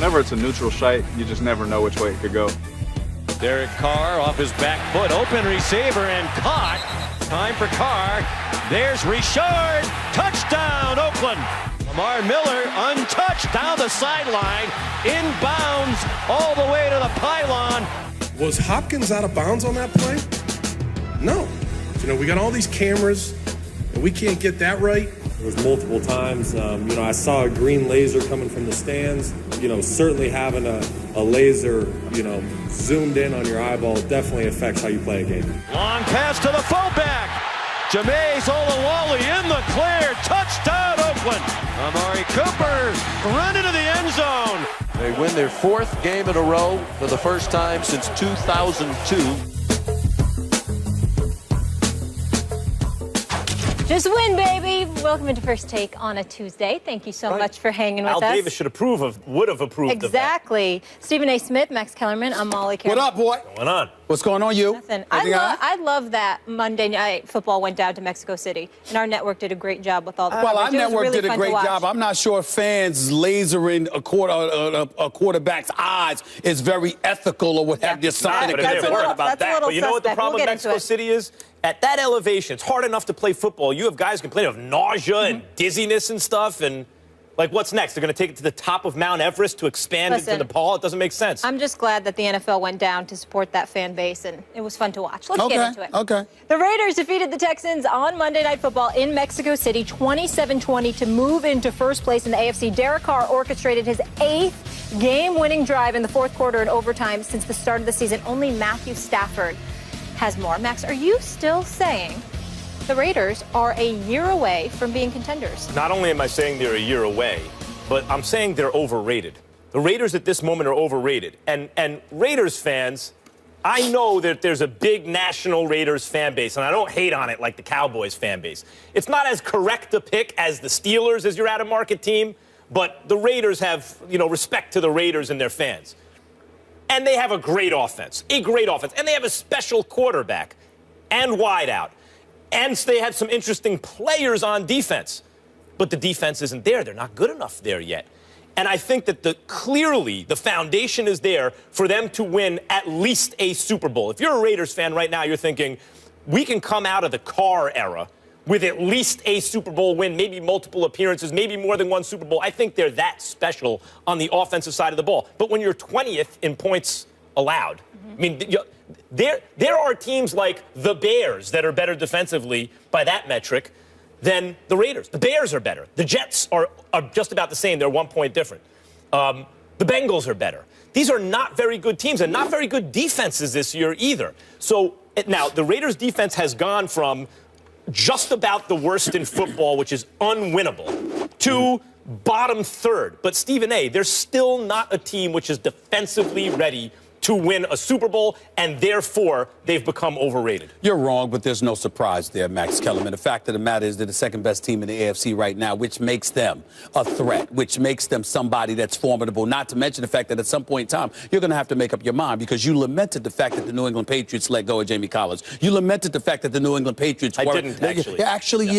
Whenever it's a neutral site, you just never know which way it could go. Derek Carr off his back foot, open receiver and caught. Time for Carr. There's Richard. Touchdown, Oakland. Lamar Miller untouched down the sideline, inbounds all the way to the pylon. Was Hopkins out of bounds on that play? No. You know, we got all these cameras, and we can't get that right. There was multiple times, I saw a green laser coming from the stands. Certainly having a laser, zoomed in on your eyeball definitely affects how you play a game. Long pass to the fullback. Jameis Olawale in the clear. Touchdown, Oakland. Amari Cooper run into the end zone. They win their 4th game in a row for the first time since 2002. Just win, baby. Welcome into First Take on a Tuesday. Thank you so much for hanging with us. Al Davis would have approved exactly. Of that. Stephen A. Smith, Max Kellerman, I'm Molly Qerim. What up, boy? What's going on? What's going on, you? Nothing. I love that Monday Night Football went down to Mexico City, and our network did a great job with all the Well, our coverage. network really did a great job. I'm not sure if fans lasering a quarterback's eyes is very ethical or what have you. But that's a little about that. But you know what the problem with Mexico City is? At that elevation, it's hard enough to play football. You have guys complaining of nausea and dizziness and stuff, and what's next? They're going to take it to the top of Mount Everest to expand into Nepal? It doesn't make sense. I'm just glad that the NFL went down to support that fan base, and it was fun to watch. Let's get into it. Okay. The Raiders defeated the Texans on Monday Night Football in Mexico City, 27-20 to move into first place in the AFC. Derek Carr orchestrated his 8th game-winning drive in the 4th quarter and overtime since the start of the season. Only Matthew Stafford has more. Max, are you still saying the Raiders are a year away from being contenders? Not only am I saying they're a year away, but I'm saying they're overrated. The Raiders at this moment are overrated. And Raiders fans, I know that there's a big national Raiders fan base, and I don't hate on it like the Cowboys fan base. It's not as correct a pick as the Steelers as your out-of-market team, but the Raiders have, respect to the Raiders and their fans. And they have a great offense. And they have a special quarterback and wideout. And they have some interesting players on defense. But the defense isn't there. They're not good enough there yet. And I think that clearly the foundation is there for them to win at least a Super Bowl. If you're a Raiders fan right now, you're thinking, we can come out of the Carr era with at least a Super Bowl win, maybe multiple appearances, maybe more than one Super Bowl. I think they're that special on the offensive side of the ball. But when you're 20th in points allowed, I mean, there are teams like the Bears that are better defensively by that metric than the Raiders. The Bears are better. The Jets are just about the same. They're 1 point different. The Bengals are better. These are not very good teams and not very good defenses this year either. So now the Raiders defense has gone from just about the worst in football, which is unwinnable, to bottom third. But Stephen A., they're still not a team which is defensively ready to win a Super Bowl, and therefore they've become overrated. You're wrong, but there's no surprise there, Max Kellerman. The fact of the matter is they're the second best team in the AFC right now, which makes them a threat, which makes them somebody that's formidable, not to mention the fact that at some point in time, you're going to have to make up your mind because you lamented the fact that the New England Patriots let go of Jamie Collins. You lamented the fact that the New England Patriots I didn't, actually. You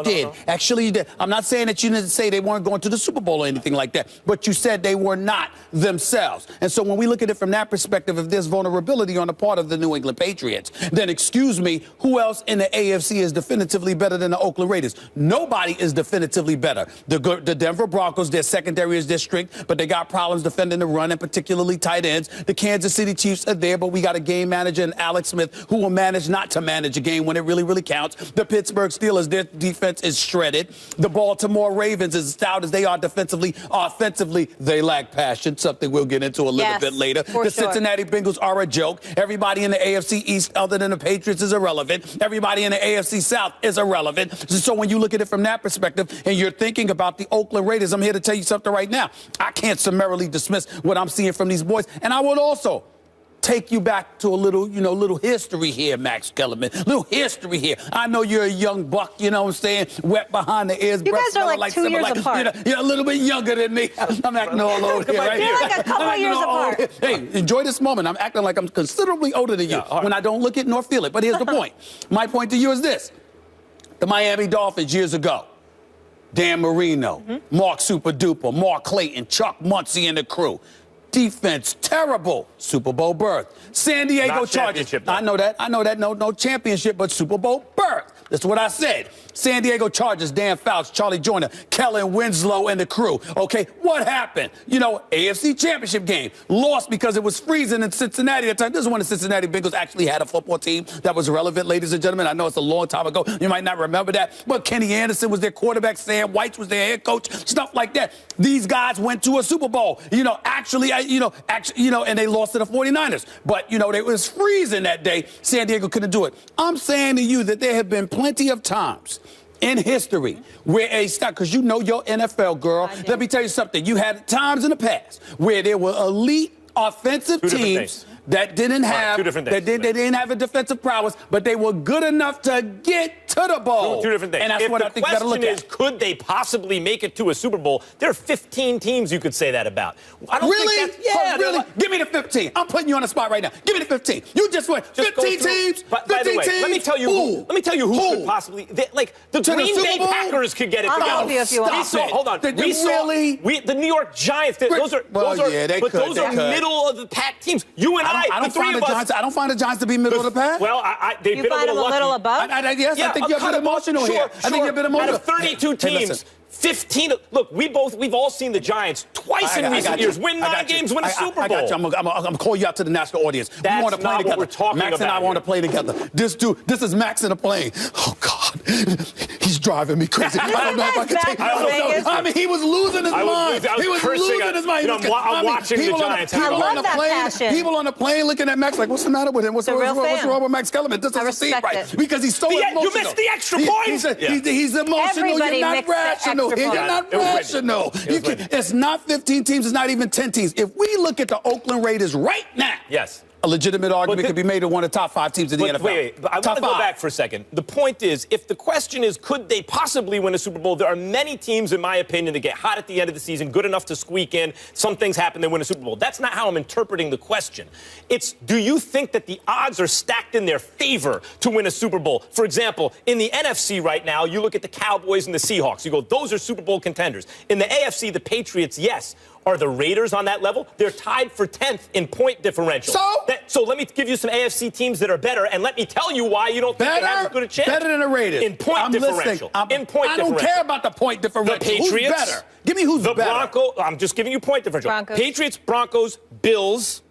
did. Actually, you did. I'm not saying that you didn't say they weren't going to the Super Bowl or anything like that, but you said they were not themselves. And so when we look at it from that perspective, if there's vulnerability on the part of the New England Patriots, then excuse me, who else in the AFC is definitively better than the Oakland Raiders? Nobody is definitively better. The Denver Broncos, their secondary is their strength, but they got problems defending the run and particularly tight ends. The Kansas City Chiefs are there, but we got a game manager in Alex Smith who will manage not to manage a game when it really, really counts. The Pittsburgh Steelers, their defense is shredded. The Baltimore Ravens, as stout as they are defensively, offensively, they lack passion, something we'll get into a little bit later. The Cincinnati Bengals are a joke. Everybody in the AFC East other than the Patriots is irrelevant. Everybody in the AFC South is irrelevant. So when you look at it from that perspective and you're thinking about the Oakland Raiders, I'm here to tell you something right now. I can't summarily dismiss what I'm seeing from these boys. And I would also take you back to a little history here, Max Kellerman. Little history here. I know you're a young buck, you know what I'm saying? Wet behind the ears. You guys are like 2 years apart. You're a little bit younger than me. I'm acting all old here, right? You're like a couple years apart. Hey, enjoy this moment. I'm acting like I'm considerably older than you when I don't look it nor feel it. But here's the point. My point to you is this. The Miami Dolphins years ago Dan Marino, Mark Super Duper, Mark Clayton, Chuck Muncie and the crew. Defense, terrible. Super Bowl berth. San Diego Not Chargers. championship, though. I know that. No championship, but Super Bowl berth. That's what I said. San Diego Chargers, Dan Fouts, Charlie Joyner, Kellen Winslow, and the crew. Okay, what happened? You know, AFC Championship game. Lost because it was freezing in Cincinnati at the time. This is when the Cincinnati Bengals actually had a football team that was relevant, ladies and gentlemen. I know it's a long time ago. You might not remember that. But Kenny Anderson was their quarterback. Sam White was their head coach. Stuff like that. These guys went to a Super Bowl. And they lost to the 49ers. But, it was freezing that day. San Diego couldn't do it. I'm saying to you that there have been plenty of times in history where because you know your NFL, girl. Let me tell you something. You had times in the past where there were elite offensive teams that didn't have they didn't have a defensive prowess, but they were good enough to get to the bowl. Two different things. And that's if what I think you got to look at. The question is, could they possibly make it to a Super Bowl? There are 15 teams you could say that about. I don't really? think that's, Really? Give me the 15. I'm putting you on the spot right now. Give me the 15. You just went 15 teams. By the way, teams. let me tell you who could possibly the Green Bay Packers could get it together. I'll help you if you want. Hold on. The New York Giants. Those are middle of the pack teams. You and I the three of us. I don't find the Giants to be middle of the pack. Well, they've been a little above. Yes, I think you're a bit emotional here. I think you're a bit emotional. Out of 32 teams, 15. Look, we've all seen the Giants twice in recent years win 9 games, win a Super Bowl. I got you. I'm gonna call you out to the national audience. That's we want to play not together. what we're talking Max about and I want to play together. This is Max in a plane. Oh God, he's driving me crazy. I don't know if I can take it. I mean, he was losing his mind. He was losing his mind. I'm watching the Giants. I love that passion. People on the plane looking at Max like, what's the matter with him? What's wrong with Max Kellerman? This doesn't seem right. Because he's so emotional. You missed the extra point. He's emotional. You're not rational. You're not rational. It's not 15 teams. It's not even 10 teams. If we look at the Oakland Raiders right now, yes, a legitimate argument could be made of one of the top 5 teams in the NFL. Wait. I want to go back for a second. The point is, if the question is, could they possibly win a Super Bowl, there are many teams, in my opinion, that get hot at the end of the season, good enough to squeak in. Some things happen, they win a Super Bowl. That's not how I'm interpreting the question. It's, do you think that the odds are stacked in their favor to win a Super Bowl? For example, in the NFC right now, you look at the Cowboys and the Seahawks. You go, those are Super Bowl contenders. In the AFC, the Patriots, yes. Are the Raiders on that level? They're tied for 10th in point differential. So let me give you some AFC teams that are better, and let me tell you why you don't think they have as good a chance. Better than the Raiders. In point differential. I don't care about the point differential. The Patriots. Who's better? Give me who's better. The Broncos. I'm just giving you point differential. Broncos. Patriots, Broncos, Bills,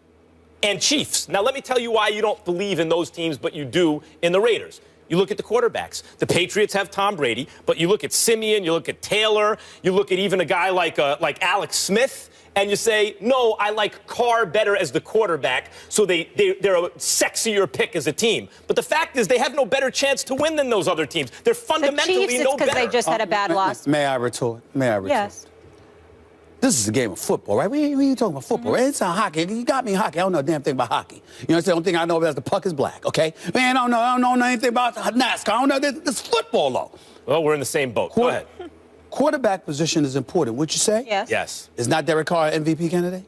and Chiefs. Now let me tell you why you don't believe in those teams, but you do in the Raiders. You look at the quarterbacks. The Patriots have Tom Brady, but you look at Simeon, you look at Taylor, you look at even a guy like Alex Smith, and you say, no, I like Carr better as the quarterback, so they're a sexier pick as a team. But the fact is they have no better chance to win than those other teams. They're fundamentally the Chiefs, no better. because they just had a bad loss. May I retort? Yes. This is a game of football, right? We ain't talking about football, right? It's not hockey. You got me in hockey. I don't know a damn thing about hockey. You know what I'm saying? The only thing I know about is the puck is black, okay? Man, I don't know anything about NASCAR. I don't know this football, though. Well, we're in the same boat. Go ahead. Quarterback position is important, would you say? Yes. Yes. Is not Derek Carr an MVP candidate?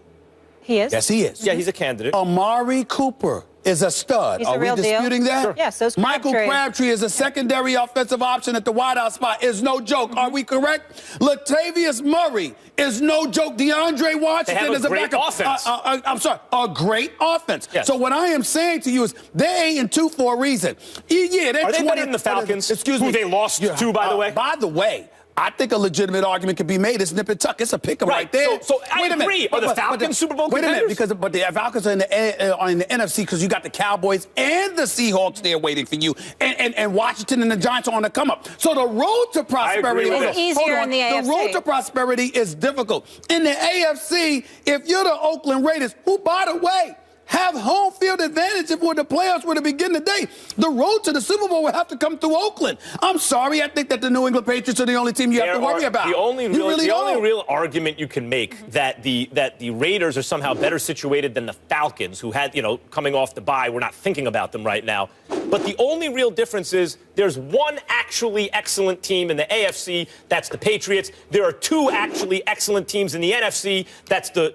He is. Yes, he is. Yeah, he's a candidate. Amari Cooper is a stud. He's Are a real we disputing deal. that? Sure. Yes, so's Michael Crabtree. Crabtree is a secondary offensive option at the wideout spot. Is no joke. Are we correct? Latavius Murray is no joke. DeAndre Washington is a great backup. Offense. I'm sorry, a great offense. Yes. So what I am saying to you is they 8-2 for a reason. Yeah, they're Are they better than the Falcons? Excuse me. Who they lost to, by the way? By the way, I think a legitimate argument can be made. It's nip and tuck. It's a pick 'em right there. So I agree. Are the Falcons Super Bowl contenders? Wait a minute, but the Falcons are in the NFC because you got the Cowboys and the Seahawks there waiting for you, and Washington and the Giants are on the come up. So the road to prosperity is easier in the AFC. The road to prosperity is difficult. In the AFC, if you're the Oakland Raiders, who, by the way, have home field advantage if the playoffs were to begin today, the road to the Super Bowl would have to come through Oakland. I'm sorry, I think that the New England Patriots are the only team you have to worry about. The only real argument you can make that the Raiders are somehow better situated than the Falcons, who had, coming off the bye, we're not thinking about them right now. But the only real difference is there's one actually excellent team in the AFC. That's the Patriots. There are two actually excellent teams in the NFC. That's the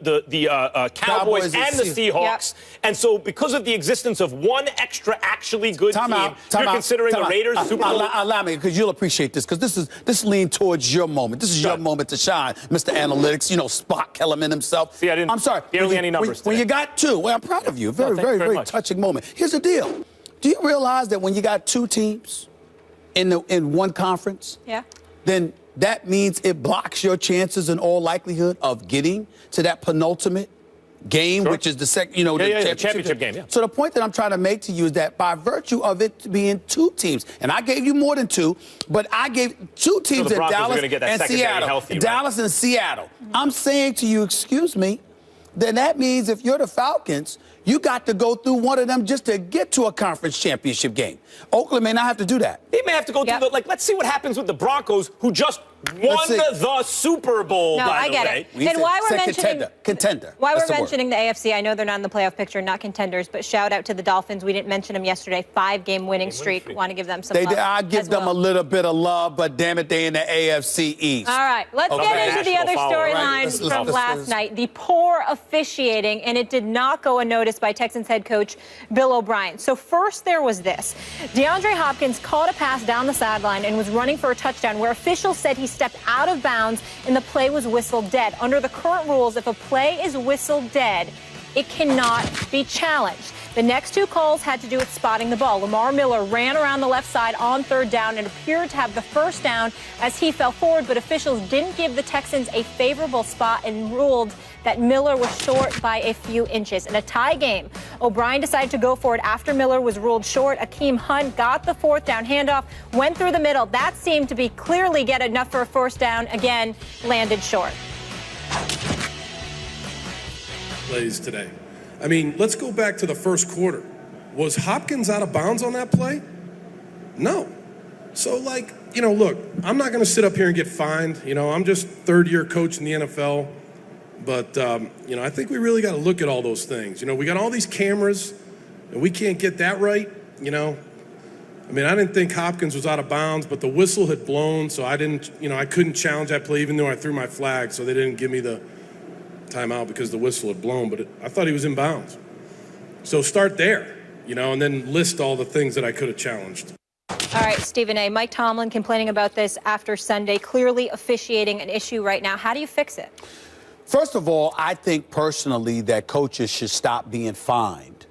Cowboys and the Seahawks. Yep. And so because of the existence of one extra actually good team, you're considering the Raiders Super Bowl. Allow me, because you'll appreciate this, because this lean towards your moment. This is your moment to shine, Mr. Analytics. You know, Spock Kellerman himself. See, I'm sorry. Barely any numbers when you got two, well, I'm proud of you. Very touching moment. Here's the deal. Do you realize that when you got two teams in one conference, then that means it blocks your chances in all likelihood of getting to that penultimate game, which is the second, the championship game. Yeah. So the point that I'm trying to make to you is that by virtue of it being two teams, and I gave you more than two, but I gave two teams in Dallas and Seattle. Healthy, Dallas and Seattle. I'm saying to you, excuse me, then that means if you're the Falcons, you got to go through one of them just to get to a conference championship game. Oakland may not have to do that. They may have to go through the, let's see what happens with the Broncos, who just won the Super Bowl, by the way. No, I get it. And why we're mentioning contender. Why we're mentioning the AFC, I know they're not in the playoff picture, not contenders, but shout out to the Dolphins. We didn't mention them yesterday. 5-game winning streak. Want to give them some love. I give them a little bit of love, but damn it, they in the AFC East. All right, let's get into the other storyline from last night. The poor officiating, and it did not go unnoticed by Texans head coach Bill O'Brien. So first there was this. DeAndre Hopkins caught a pass down the sideline and was running for a touchdown where officials said he stepped out of bounds and the play was whistled dead. Under the current rules, if a play is whistled dead, it cannot be challenged. The next two calls had to do with spotting the ball. Lamar Miller ran around the left side on third down and appeared to have the first down as he fell forward, but officials didn't give the Texans a favorable spot and ruled that Miller was short by a few inches. In a tie game, O'Brien decided to go for it after Miller was ruled short. Akeem Hunt got the fourth down handoff, went through the middle. That seemed to be clearly get enough for a first down. Again, landed short. Plays today. I mean, let's go back to the first quarter. Was Hopkins out of bounds on that play? No. So, look, I'm not going to sit up here and get fined. I'm just third-year coach in the NFL. But, I think we really got to look at all those things. We got all these cameras, and we can't get that right, I didn't think Hopkins was out of bounds, but the whistle had blown, so I couldn't challenge that play, even though I threw my flag, so they didn't give me the timeout because the whistle had blown, but I thought he was in bounds. So start there, and then list all the things that I could have challenged. All right, Stephen A. Mike Tomlin complaining about this after Sunday, clearly officiating an issue right now. How do you fix it? First of all, I think personally that coaches should stop being fined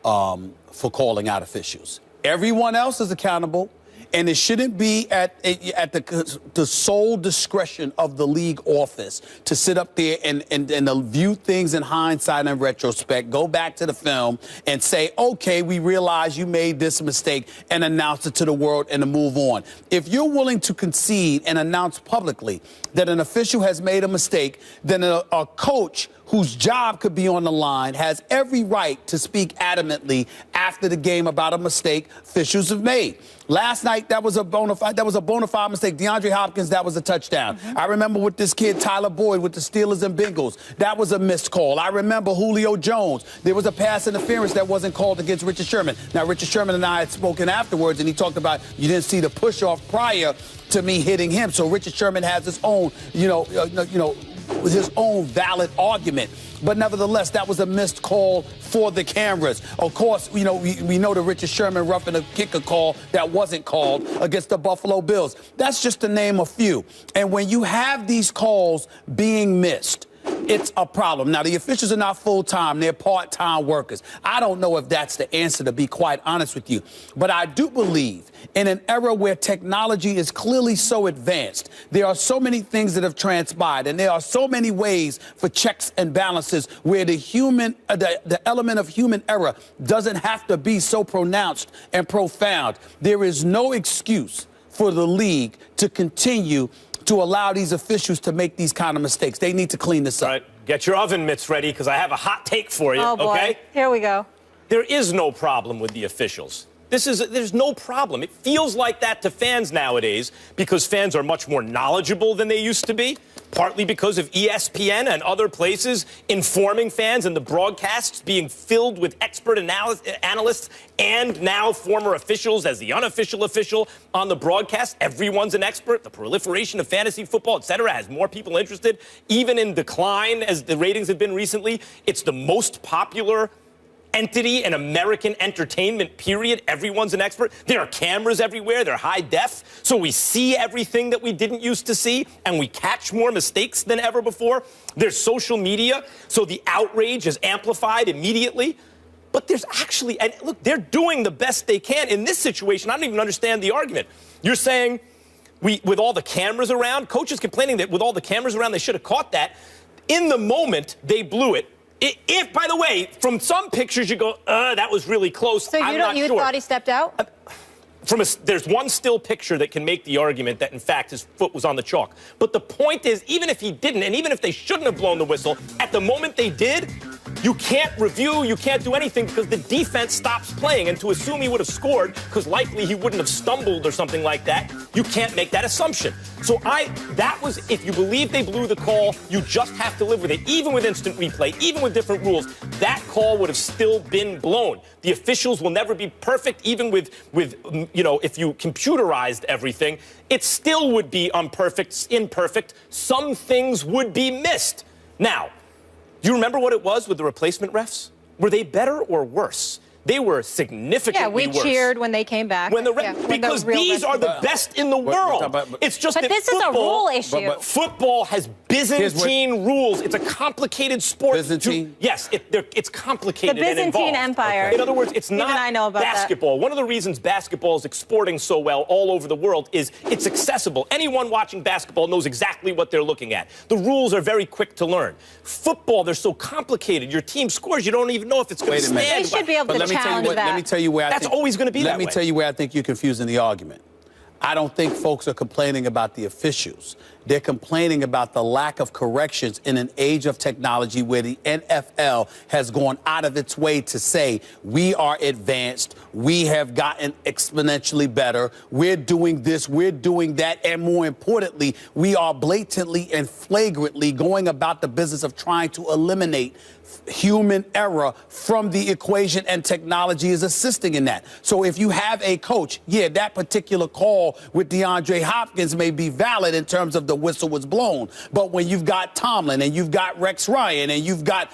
for calling out officials. Everyone else is accountable, and it shouldn't be at the sole discretion of the league office to sit up there and view things in hindsight and retrospect, go back to the film and say, okay, we realize you made this mistake, and announce it to the world and to move on. If you're willing to concede and announce publicly that an official has made a mistake, then a coach whose job could be on the line has every right to speak adamantly after the game about a mistake officials have made. Last night, that was a bona fide mistake. DeAndre Hopkins, that was a touchdown. I remember with this kid, Tyler Boyd, with the Steelers and Bengals. That was a missed call. I remember Julio Jones. There was a pass interference that wasn't called against Richard Sherman. Now, Richard Sherman and I had spoken afterwards, and he talked about you didn't see the push-off prior to me hitting him. So Richard Sherman has his own, his own valid argument. But nevertheless, that was a missed call for the cameras. Of course, we know the Richard Sherman roughing a kicker call that wasn't called against the Buffalo Bills. That's just to name a few. And when you have these calls being missed, it's a problem. Now, the officials are not full-time. They're part-time workers. I don't know if that's the answer, to be quite honest with you. But I do believe in an era where technology is clearly so advanced, there are so many things that have transpired, and there are so many ways for checks and balances where the element of human error doesn't have to be so pronounced and profound. There is no excuse for the league to continue to allow these officials to make these kind of mistakes. They need to clean this up. All right, get your oven mitts ready, because I have a hot take for you, oh, boy. Okay? Here we go. There is no problem with the officials. There's no problem. It feels like that to fans nowadays because fans are much more knowledgeable than they used to be. partly because of ESPN and other places informing fans and the broadcasts being filled with expert analysts and now former officials as the unofficial official on the broadcast. Everyone's an expert. The proliferation of fantasy football, et cetera, has more people interested, even in decline as the ratings have been recently. It's the most popular entity in American entertainment, period. Everyone's an expert. There are cameras everywhere. They're high def. So we see everything that we didn't used to see, and we catch more mistakes than ever before. There's social media, so the outrage is amplified immediately. But there's actually, and look, they're doing the best they can. In this situation, I don't even understand the argument. You're saying with all the cameras around, coaches complaining that with all the cameras around, they should have caught that. In the moment, they blew it. If, by the way, from some pictures you go, that was really close. So you thought he stepped out? There's one still picture that can make the argument that, in fact, his foot was on the chalk. But the point is, even if he didn't, and even if they shouldn't have blown the whistle, at the moment they did, you can't review, you can't do anything because the defense stops playing. And to assume he would have scored, because likely he wouldn't have stumbled or something like that, you can't make that assumption. So that was, if you believe they blew the call, you just have to live with it. Even with instant replay, even with different rules, that call would have still been blown. The officials will never be perfect, even with if you computerized everything, it still would be imperfect. Some things would be missed. Now, do you remember what it was with the replacement refs? Were they better or worse? They were significantly worse. Yeah, we cheered when they came back. Because these are the best in the world. It's just that this is a rule issue. Football has Byzantine rules. It's a complicated sport. Byzantine? Yes, it's complicated. The Byzantine and Empire. Okay. In other words, it's not Even I know about basketball. One of the reasons basketball is exporting so well all over the world is it's accessible. Anyone watching basketball knows exactly what they're looking at. The rules are very quick to learn. Football, they're so complicated. Your team scores, you don't even know if it's going to stand. They should be able to challenge that. Let me tell you where That's always going to be that way. Let me tell you where I think you're confusing the argument. I don't think folks are complaining about the officials. They're complaining about the lack of corrections in an age of technology where the NFL has gone out of its way to say, we are advanced, we have gotten exponentially better, we're doing this, we're doing that, and more importantly, we are blatantly and flagrantly going about the business of trying to eliminate human error from the equation, and technology is assisting in that. So if you have a coach, that particular call with DeAndre Hopkins may be valid in terms of the whistle was blown. But when you've got Tomlin and you've got Rex Ryan and you've got,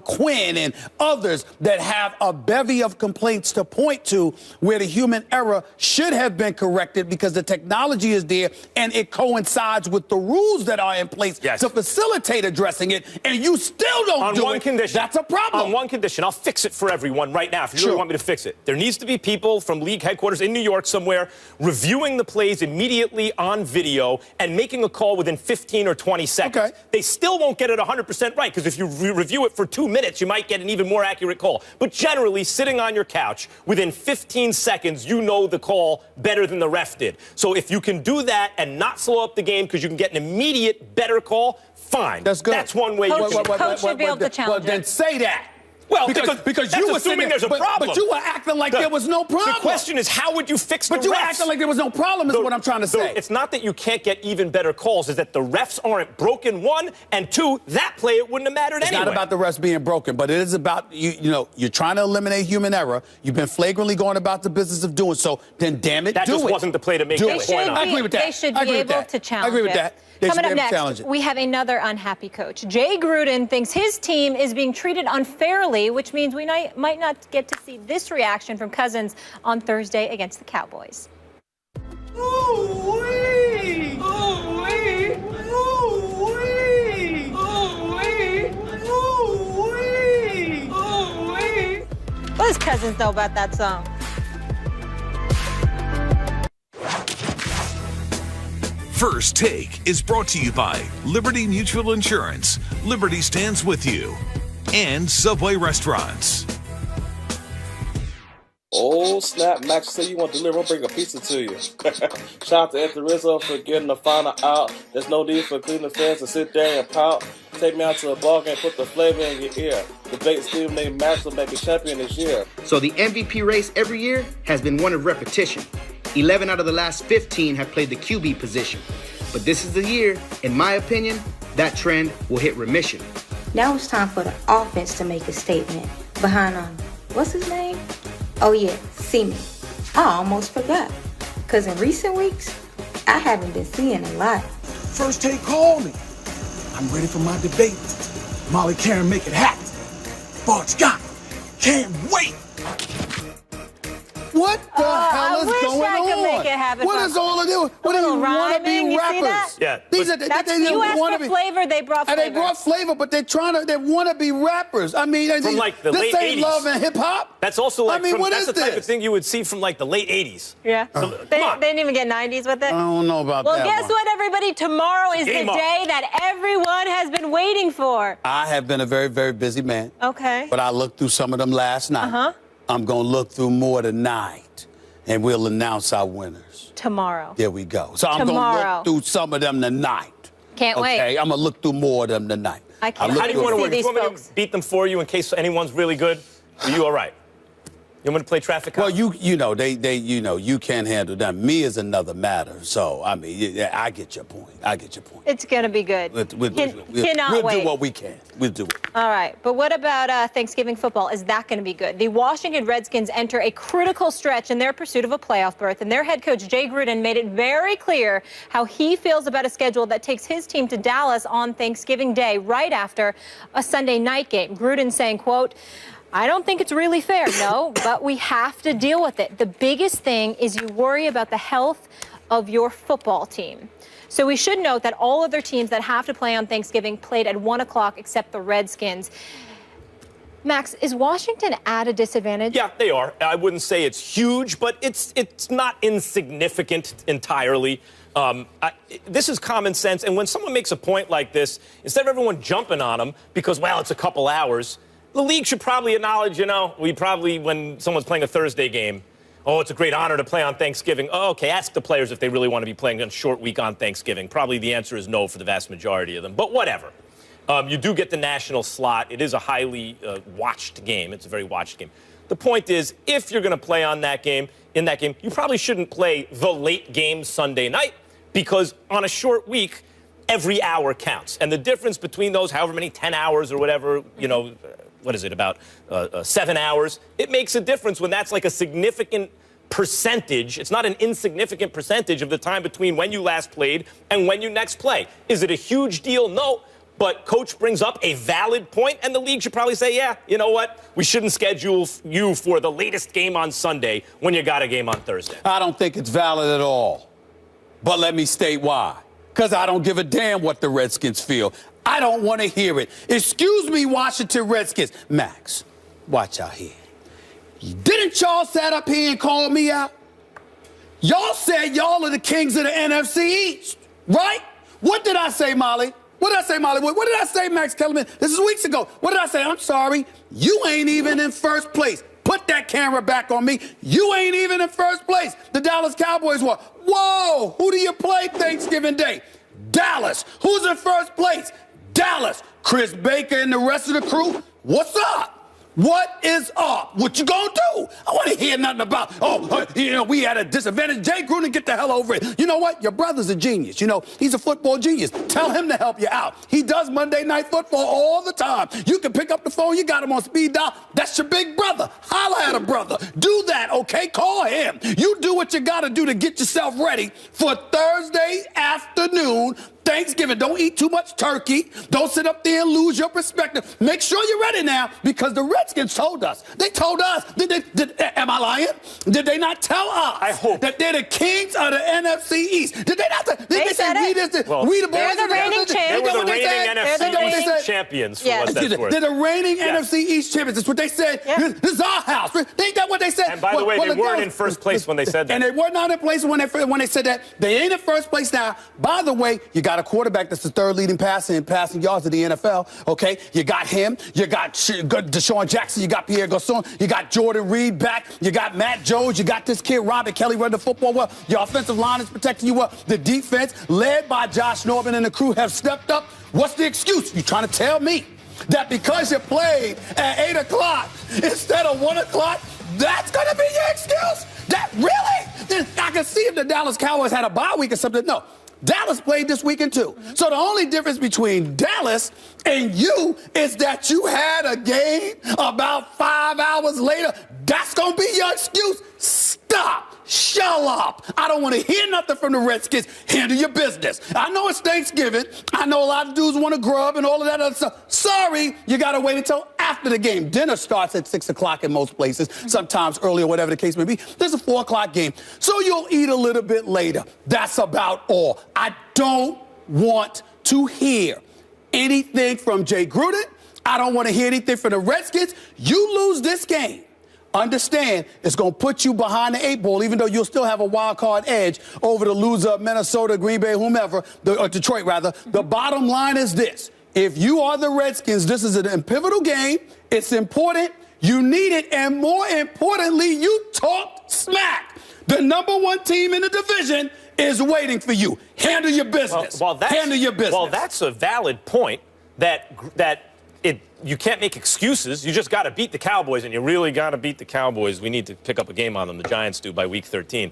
Quinn and others that have a bevy of complaints to point to where the human error should have been corrected because the technology is there and it coincides with the rules that are in place to facilitate addressing it, and you still don't do it. That's a problem. On one condition. I'll fix it for everyone right now if you really want me to fix it. There needs to be people from league headquarters in New York somewhere reviewing the plays immediately on video and making a call within 15 or 20 seconds. Okay. They still won't get it 100% right because if you review it for 2 minutes, you might get an even more accurate call. But generally, sitting on your couch, within 15 seconds, you know the call better than the ref did. So if you can do that and not slow up the game because you can get an immediate better call, fine. That's good. That's one way you can. Coach should be able to challenge it. Well, then say that. Well, because you were assuming there's a problem. But you were acting like there was no problem. The question is, how would you fix the refs? But you were acting like there was no problem is what I'm trying to say. It's not that you can't get even better calls. It's that the refs aren't broken, one, and two, that play, it wouldn't have mattered anyway. It's not about the refs being broken, but it is about, you're trying to eliminate human error. You've been flagrantly going about the business of doing so. Then, damn it, that do it. That just wasn't the play to make that point on. I agree with that. They should be able to challenge it. I agree with that. Coming up next, we have another unhappy coach. Jay Gruden thinks his team is being treated unfairly, which means we might not get to see this reaction from Cousins on Thursday against the Cowboys. Ooh-wee! Ooh-wee! Ooh-wee! Ooh-wee! Ooh-wee! Ooh-wee! What does Cousins know about that song? First Take is brought to you by Liberty Mutual Insurance. Liberty stands with you. And Subway Restaurants. Oh, snap, Max said you want to deliver, I'll bring a pizza to you. Shout out to Anthony Rizzo for getting the final out. There's no need for Cleveland fans to sit there and pout. Take me out to a ball game, put the flavor in your ear. Debate Stephen A. Max will make a champion this year. So the MVP race every year has been one of repetition. 11 out of the last 15 have played the QB position. But this is the year, in my opinion, that trend will hit remission. Now it's time for the offense to make a statement behind what's his name? Oh yeah, Seaman. I almost forgot. Because in recent weeks, I haven't been seeing a lot. First Take, call me. I'm ready for my debate. Molly Qerim, make it happen. Bart Scott, can't wait. What the hell is going on? I wish I could make it happen. What is all of this? What do you want to be rappers? Yeah. These are You asked for flavor, they brought flavor. And they brought flavor, but they want to be rappers. I mean, from like the this late ain't 80s. love and hip hop. That's also like that's the type of thing you would see from like the late 80s. Yeah. So they didn't even get 90s with it. I don't know about that. Well, guess what, everybody? Tomorrow is the day that everyone has been waiting for. I have been a very, very busy man. Okay. But I looked through some of them last night. Uh-huh. I'm going to look through more tonight, and we'll announce our winners. Tomorrow. There we go. So I'm going to look through some of them tonight. Can't wait. Okay, I'm going to look through more of them tonight. I can't How do you want to see work? Do these you want me folks. to beat them for you in case anyone's really good? Are you all right? You want me to play traffic cop? Well, you can't handle them. Me is another matter. So, I mean, I get your point. It's going to be good. We'll do what we can. We'll do it. All right. But what about Thanksgiving football? Is that going to be good? The Washington Redskins enter a critical stretch in their pursuit of a playoff berth, and their head coach, Jay Gruden, made it very clear how he feels about a schedule that takes his team to Dallas on Thanksgiving Day, right after a Sunday night game. Gruden saying, quote, I don't think it's really fair, no, but we have to deal with it. The biggest thing is you worry about the health of your football team. So we should note that all other teams that have to play on Thanksgiving played at 1 o'clock except the Redskins. Max, is Washington at a disadvantage? Yeah, they are. I wouldn't say it's huge, but it's not insignificant entirely. This is common sense, and when someone makes a point like this, instead of everyone jumping on them because, well, it's a couple hours, the league should probably acknowledge, when someone's playing a Thursday game, oh, it's a great honor to play on Thanksgiving. Oh, okay, ask the players if they really want to be playing a short week on Thanksgiving. Probably the answer is no for the vast majority of them, but whatever. You do get the national slot. It is a highly watched game. It's a very watched game. The point is, if you're going to play in that game, you probably shouldn't play the late game Sunday night because on a short week, every hour counts. And the difference between those, however many, 10 hours or whatever, what is it, about 7 hours? It makes a difference when that's like a significant percentage. It's not an insignificant percentage of the time between when you last played and when you next play. Is it a huge deal? No. But coach brings up a valid point, and the league should probably say, yeah, you know what? We shouldn't schedule you for the latest game on Sunday when you got a game on Thursday. I don't think it's valid at all. But let me state why. Because I don't give a damn what the Redskins feel. I don't want to hear it. Excuse me, Washington Redskins. Max, watch out here. Didn't y'all sit up here and call me out? Y'all said y'all are the kings of the NFC East, right? What did I say, Molly? What did I say, Molly? What did I say, Max Kellerman? This is weeks ago. What did I say? I'm sorry. You ain't even in first place. Put that camera back on me. You ain't even in first place. The Dallas Cowboys were. Whoa, who do you play Thanksgiving Day? Dallas. Who's in first place? Dallas. Chris Baker and the rest of the crew. What's up? What is up? What you gonna do? I want to hear nothing about, we had a disadvantage. Jay Gruden, get the hell over it. You know what? Your brother's a genius. He's a football genius. Tell him to help you out. He does Monday Night Football all the time. You can pick up the phone. You got him on speed dial. That's your big brother. Holla at a brother. Do that, okay? Call him. You do what you got to do to get yourself ready for Thursday afternoon, Thanksgiving. Don't eat too much turkey. Don't sit up there and lose your perspective. Make sure you're ready now because the Redskins told us. They told us. Am I lying? Did they not tell us? I hope that they're the kings of the NFC East. Did they not? Did they say we the boys? They're the reigning champions. They were the reigning NFC East champions. For what that's worth. They're the reigning NFC East champions. That's what they said. Yeah. This is our house. Ain't that what they said? And by the way, they weren't in first place when they said that. And they were not in place when they said that. They ain't in first place now. By the way, you got a quarterback that's the third leading passer in passing yards of the NFL, okay? You got him. You got Deshaun Jackson. You got Pierre Garçon. You got Jordan Reed back. You got Matt Jones. You got this kid, Robert Kelly, running the football well. Your offensive line is protecting you well. The defense, led by Josh Norman and the crew, have stepped up. What's the excuse? You trying to tell me that because you played at 8 o'clock instead of 1 o'clock, that's going to be your excuse? That really? I can see if the Dallas Cowboys had a bye week or something. No. Dallas played this weekend too. So the only difference between Dallas and you is that you had a game about 5 hours later. That's going to be your excuse? Stop. Shut up. I don't want to hear nothing from the Redskins. Handle your business. I know it's Thanksgiving. I know a lot of dudes want to grub and all of that other stuff. Sorry, you got to wait until after the game. Dinner starts at 6 o'clock in most places, sometimes earlier, whatever the case may be. There's a 4 o'clock game. So you'll eat a little bit later. That's about all. I don't want to hear anything from Jay Gruden. I don't want to hear anything from the Redskins. You lose this game. Understand, it's going to put you behind the 8 ball, even though you'll still have a wild card edge over the loser of Minnesota, Green Bay, whomever, or Detroit, rather. The bottom line is this. If you are the Redskins, this is a pivotal game. It's important. You need it. And more importantly, you talk smack. The #1 team in the division is waiting for you. Handle your business. Handle your business. Well, that's a valid point you can't make excuses. You just got to beat the Cowboys, and you really got to beat the Cowboys. We need to pick up a game on them. The Giants do by week 13.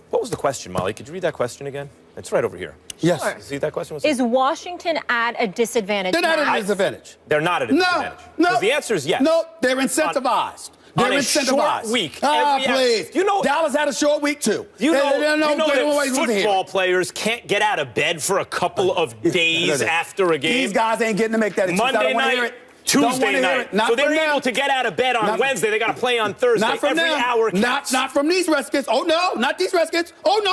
What was the question, Molly? Could you read that question again? It's right over here. Yes. Sure. See that question? Is Washington at a disadvantage? They're not at a disadvantage. They're not at a disadvantage. No. The answer is yes. No, they're incentivized. They're on a incentivized. short week. Please. You know, Dallas had a short week, too. You know that football players can't get out of bed for a couple of days after a game. These guys ain't getting to make that excuse. Monday night, Tuesday night. So they're able to get out of bed on Wednesday. They got to play on Thursday. Not from Every them. hour counts. Not from these Redskins. Oh, no, not these Redskins. Oh, no.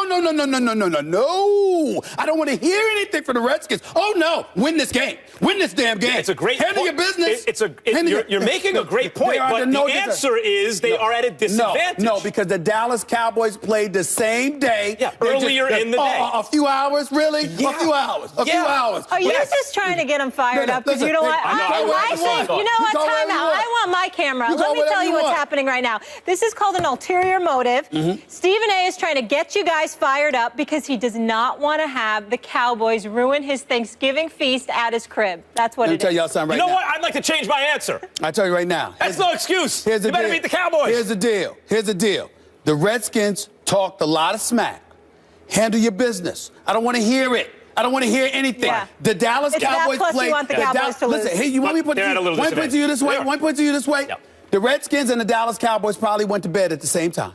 I don't want to hear anything from the Redskins. Oh, no. Win this game. Win this damn game. It's a great Handle your business. You're making a great point, but the answer is they are at a disadvantage. No, because the Dallas Cowboys played the same day. Yeah, earlier in the day. A few hours, really? Yeah. A few hours. A few hours. Are you just trying to get them fired up? Because you know what? You know what? Time out. I want my camera. Let me tell you what's happening right now. This is called an ulterior motive. Stephen A. is trying to get you guys fired up because he does not want to have the Cowboys ruin his Thanksgiving feast at his crib. That's what it is. Let me tell y'all something right now. You know what? I'd like to change my answer. I tell you right now. That's no excuse. You better beat the Cowboys. Here's the deal. The Redskins talked a lot of smack. Handle your business. I don't want to hear it. I don't want to hear anything. Yeah. The Dallas Cowboys play. You want the Cowboys to lose. Listen, hey, you want me to put one point to you this way? One point to you this way. Yep. The Redskins and the Dallas Cowboys probably went to bed at the same time.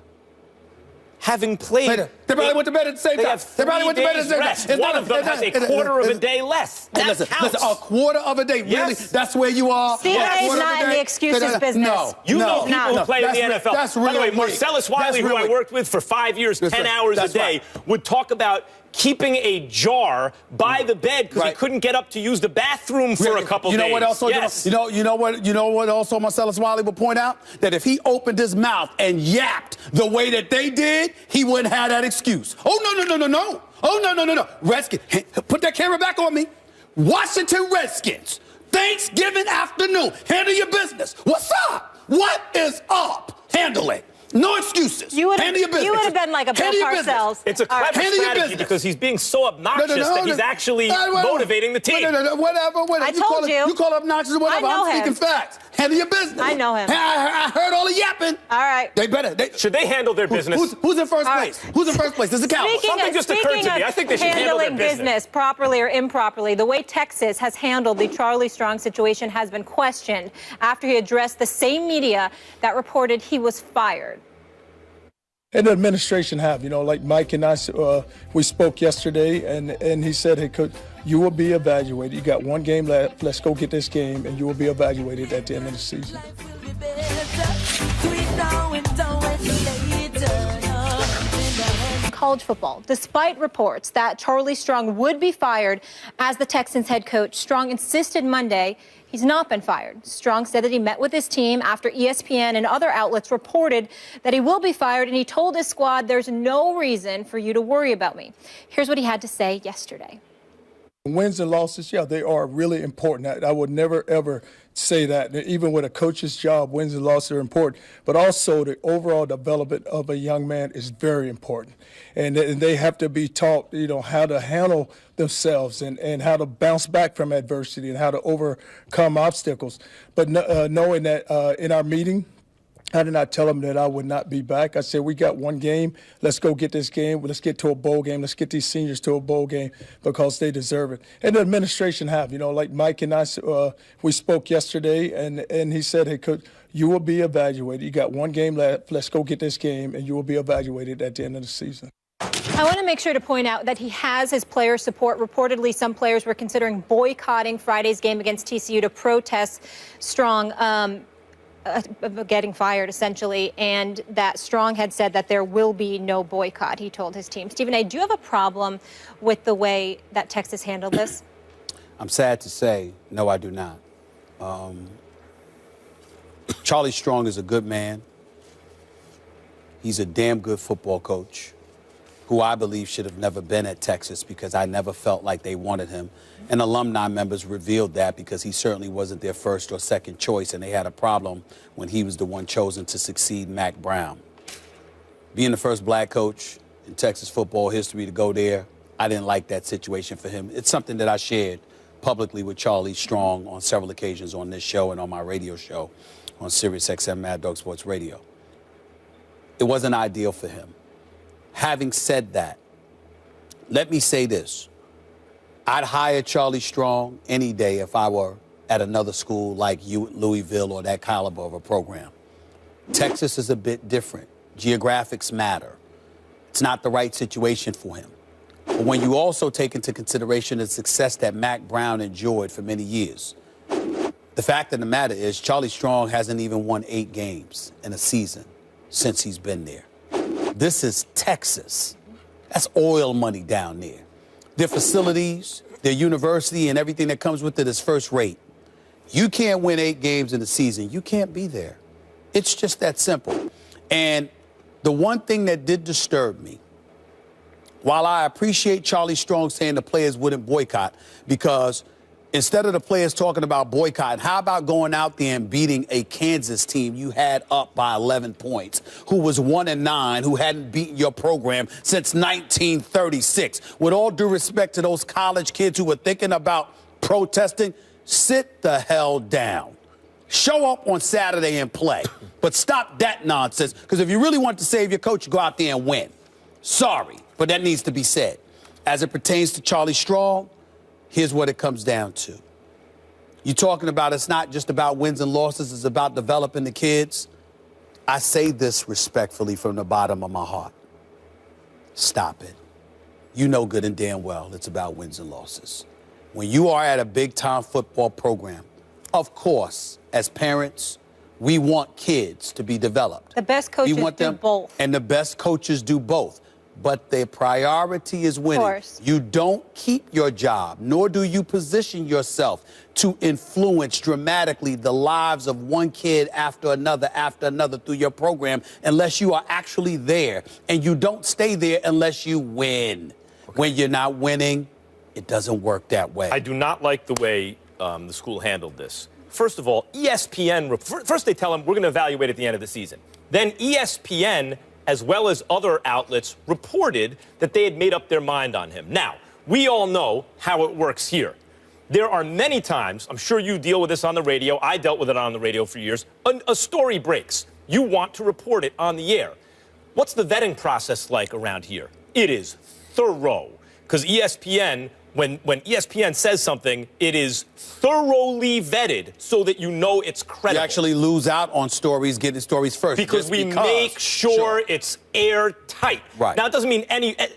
Having played, they probably went to bed at the same time. They probably went to bed at the same time. One of them has a quarter of a day less. Listen, a quarter of a day. Really? That's where you are. Stephen A. is not in the excuses business. No. You know people who play in the NFL. That's real. By the way, Marcellus Wiley, who I worked with for 5 years, 10 hours a day, would talk about keeping a jar by the bed because he couldn't get up to use the bathroom for a couple days. You know what else? Yes. You know what also Marcellus Wiley would point out? That if he opened his mouth and yapped the way that they did, he wouldn't have that excuse. Oh, no. Oh, no. Redskins, put that camera back on me. Washington Redskins, Thanksgiving afternoon. Handle your business. What's up? What is up? Handle it. No excuses. Handle your business. You would have been like a Bill Parcells. It's a clever strategy because he's being so obnoxious that he's actually motivating the team. Whatever. I told you. You call it obnoxious or whatever. I'm speaking facts. Handle your business. I know him. I heard all the yapping. All right. They better. Should they handle their business? Who's in first place? Who's in first place? This is the Cowboys. Something just occurred to me. I think they should handle their business properly or improperly. The way Texas has handled the Charlie Strong situation has been questioned after he addressed the same media that reported he was fired. And the administration have, like Mike and I, we spoke yesterday, and he said, hey, Coach, you will be evaluated. You got one game left. Let's go get this game, and you will be evaluated at the end of the season. College football, despite reports that Charlie Strong would be fired as the Texans head coach, Strong insisted Monday he's not been fired. Strong said that he met with his team after ESPN and other outlets reported that he will be fired, and he told his squad, there's no reason for you to worry about me. Here's what he had to say yesterday. Wins and losses, they are really important. I would never, ever say that. Even with a coach's job, wins and losses are important. But also the overall development of a young man is very important. And they have to be taught, how to handle themselves and how to bounce back from adversity and how to overcome obstacles. But knowing that in our meeting, I did not tell them that I would not be back. I said, we got one game. Let's go get this game. Let's get to a bowl game. Let's get these seniors to a bowl game because they deserve it. And the administration have, like Mike and I, we spoke yesterday, and he said, hey, Coach, you will be evaluated. You got one game left. Let's go get this game, and you will be evaluated at the end of the season. I want to make sure to point out that he has his player support. Reportedly, some players were considering boycotting Friday's game against TCU to protest Strong getting fired, essentially, and that Strong had said that there will be no boycott, he told his team. Stephen A., do you have a problem with the way that Texas handled this? I'm sad to say, no, I do not. Charlie Strong is a good man. He's a damn good football coach who I believe should have never been at Texas because I never felt like they wanted him. And alumni members revealed that because he certainly wasn't their first or second choice, and they had a problem when he was the one chosen to succeed Mack Brown. Being the first black coach in Texas football history to go there, I didn't like that situation for him. It's something that I shared publicly with Charlie Strong on several occasions on this show and on my radio show on Sirius XM Mad Dog Sports Radio. It wasn't ideal for him. Having said that, let me say this. I'd hire Charlie Strong any day if I were at another school like Louisville or that caliber of a program. Texas is a bit different. Geographics matter. It's not the right situation for him. But when you also take into consideration the success that Mack Brown enjoyed for many years, the fact of the matter is Charlie Strong hasn't even won 8 games in a season since he's been there. This is Texas. That's oil money down there. Their facilities, their university, and everything that comes with it is first rate. You can't win 8 games in a season. You can't be there. It's just that simple. And the one thing that did disturb me, while I appreciate Charlie Strong saying the players wouldn't boycott, because instead of the players talking about boycott, how about going out there and beating a Kansas team you had up by 11 points, who was 1-9, who hadn't beaten your program since 1936? With all due respect to those college kids who were thinking about protesting, sit the hell down. Show up on Saturday and play. But stop that nonsense, because if you really want to save your coach, you go out there and win. Sorry, but that needs to be said. As it pertains to Charlie Strong, here's what it comes down to. You're talking about it's not just about wins and losses, it's about developing the kids. I say this respectfully from the bottom of my heart. Stop it. You know good and damn well it's about wins and losses. When you are at a big-time football program, of course, as parents, we want kids to be developed. The best coaches do both. And the best coaches do both. But their priority is winning. Of course. You don't keep your job, nor do you position yourself to influence dramatically the lives of one kid after another through your program unless you are actually there. And you don't stay there unless you win. Okay. When you're not winning, it doesn't work that way. I do not like the way the school handled this. First of all, ESPN, first they tell them we're going to evaluate at the end of the season. Then ESPN, as well as other outlets, reported that they had made up their mind on him. Now, we all know how it works here. There are many times, I'm sure you deal with this on the radio, I dealt with it on the radio for years, a story breaks. You want to report it on the air. What's the vetting process like around here? It is thorough, because ESPN, when ESPN says something, it is thoroughly vetted so that you know it's credible. You actually lose out on stories, getting stories first. Because we make sure it's airtight. Right. Now, it doesn't mean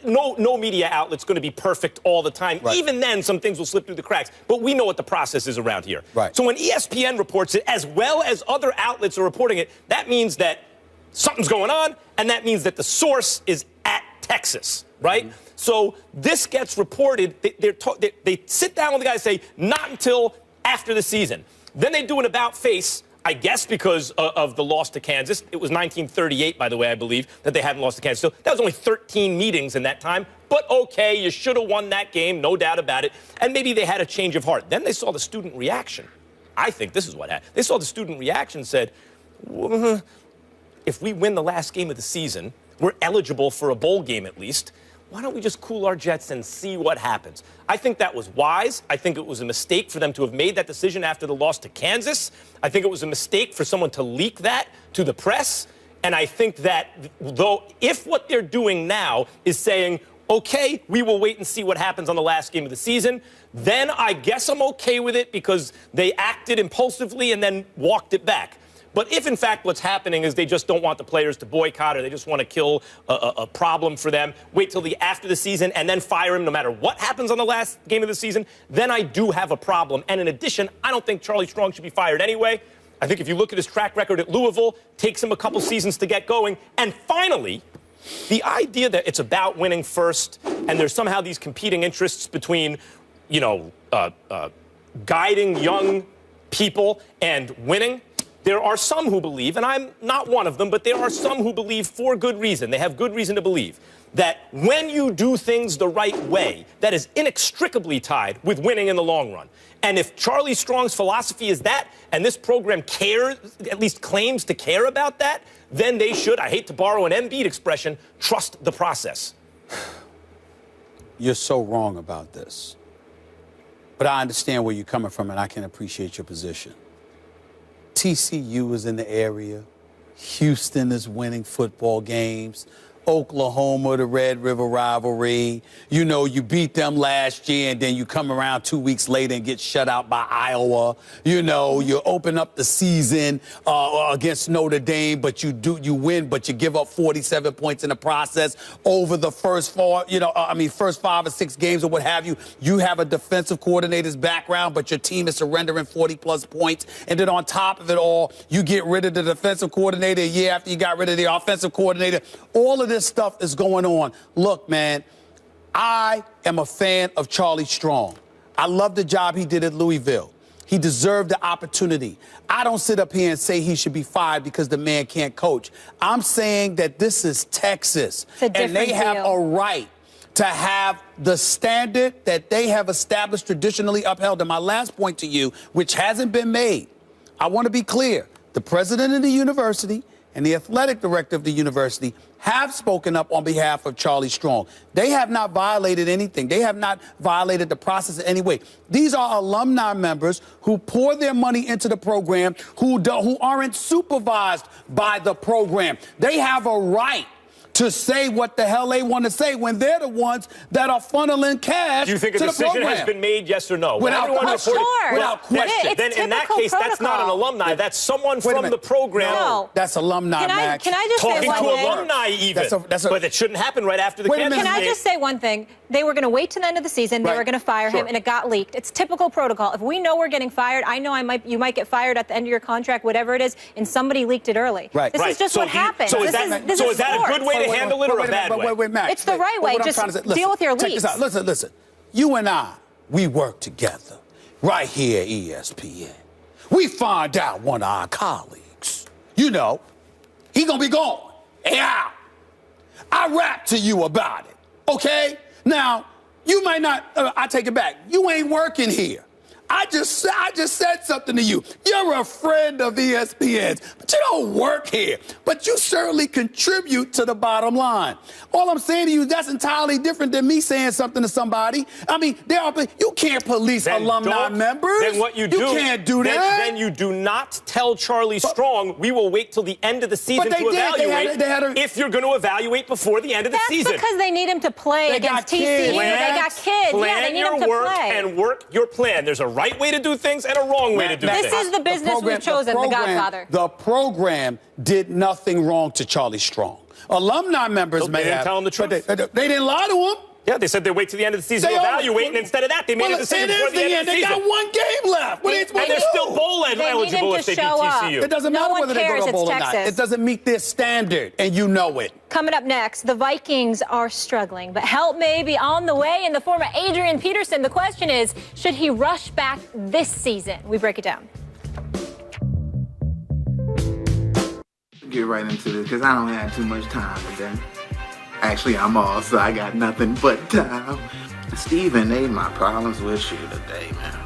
no media outlet's going to be perfect all the time. Right. Even then, some things will slip through the cracks. But we know what the process is around here. Right. So when ESPN reports it, as well as other outlets are reporting it, that means that something's going on, and that means that the source is at Texas, right? Mm-hmm. So this gets reported. They sit down with the guy and say, not until after the season. Then they do an about-face, I guess because of the loss to Kansas. It was 1938, by the way, I believe, that they hadn't lost to Kansas. So that was only 13 meetings in that time. But okay, you should have won that game, no doubt about it. And maybe they had a change of heart. Then they saw the student reaction. I think this is what happened. They saw the student reaction and said, if we win the last game of the season, we're eligible for a bowl game at least. why don't we just cool our jets and see what happens? I think that was wise. I think it was a mistake for them to have made that decision after the loss to Kansas. I think it was a mistake for someone to leak that to the press. And I think that, though, if what they're doing now is saying, okay, we will wait and see what happens on the last game of the season, then I guess I'm okay with it because they acted impulsively and then walked it back. But if, in fact, what's happening is they just don't want the players to boycott or they just want to kill a problem for them, wait till after the season and then fire him no matter what happens on the last game of the season, then I do have a problem. And in addition, I don't think Charlie Strong should be fired anyway. I think if you look at his track record at Louisville, takes him a couple seasons to get going. And finally, the idea that it's about winning first and there's somehow these competing interests between, guiding young people and winning. There are some who believe, and I'm not one of them, but there are some who believe for good reason, they have good reason to believe, that when you do things the right way, that is inextricably tied with winning in the long run. And if Charlie Strong's philosophy is that, and this program cares, at least claims to care about that, then they should, I hate to borrow an Embiid expression, trust the process. You're so wrong about this. But I understand where you're coming from, and I can appreciate your position. TCU is in the area. Houston is winning football games. Oklahoma, the Red River rivalry. You know, you beat them last year, and then you come around 2 weeks later and get shut out by Iowa. You know, you open up the season against Notre Dame, but you win, but you give up 47 points in the process over the first 5 or 6 games or what have you. You have a defensive coordinator's background, but your team is surrendering 40-plus points. And then on top of it all, you get rid of the defensive coordinator a year after you got rid of the offensive coordinator. All of this stuff is going on. Look, man, I am a fan of Charlie Strong. I love the job he did at Louisville. He deserved the opportunity. I don't sit up here and say he should be fired because the man can't coach. I'm saying that this is Texas, and they have a right to have the standard that they have established, traditionally upheld. And my last point to you, which hasn't been made, I want to be clear. The president of the university and the athletic director of the university have spoken up on behalf of Charlie Strong. They have not violated anything. They have not violated the process in any way. These are alumni members who pour their money into the program, who aren't supervised by the program. They have a right to say what the hell they want to say when they're the ones that are funneling cash to the program. Do you think a decision has been made, yes or no? Without question. Without question. Then in that case, that's not an alumni. That's someone from the program. No, that's alumni, Max. Can I just say one thing? Talking to alumni even. But it shouldn't happen right after the Kansas game. Can I just say one thing? They were going to wait to the end of the season. They were going to fire him, and it got leaked. It's typical protocol. If we know we're getting fired, I know you might get fired at the end of your contract, whatever it is, and somebody leaked it early. Right. This is just what happens. So is that a good way to handle it or a bad way? Wait, Max. It's the right way. Just deal with your leaks. Check this out. Listen. You and I, we work together right here at ESPN. We find out one of our colleagues, he gonna be gone. Yeah. I rap to you about it, okay? Now, you might not, I take it back. You ain't working here. I just said something to you. You're a friend of ESPN's, but you don't work here. But you certainly contribute to the bottom line. All I'm saying to you, that's entirely different than me saying something to somebody. I mean, you can't police alumni members. Then what you do, you can't do that. Then you do not tell Charlie Strong, we will wait till the end of the season to evaluate if you're going to evaluate before the end of the season. That's because they need him to play against TCU. They got kids. Plan your work and work your plan. There's a right way to do things and a wrong way to do things. This is the business we've chosen, the Godfather. The program did nothing wrong to Charlie Strong. Alumni members may have. They didn't tell him the truth. They didn't lie to him. Yeah, they said they wait to the end of the season to evaluate, and instead of that, they made a decision before the end of the season. They got one game left. And they're still bowl eligible if they beat TCU. It doesn't matter whether they go to bowl or not. It doesn't meet their standard, and you know it. Coming up next, the Vikings are struggling, but help may be on the way in the form of Adrian Peterson. The question is, should he rush back this season? We break it down. Get right into this because I don't have too much time today. Actually, I'm off, so I got nothing but time. Steven ain't my problems with you today, man.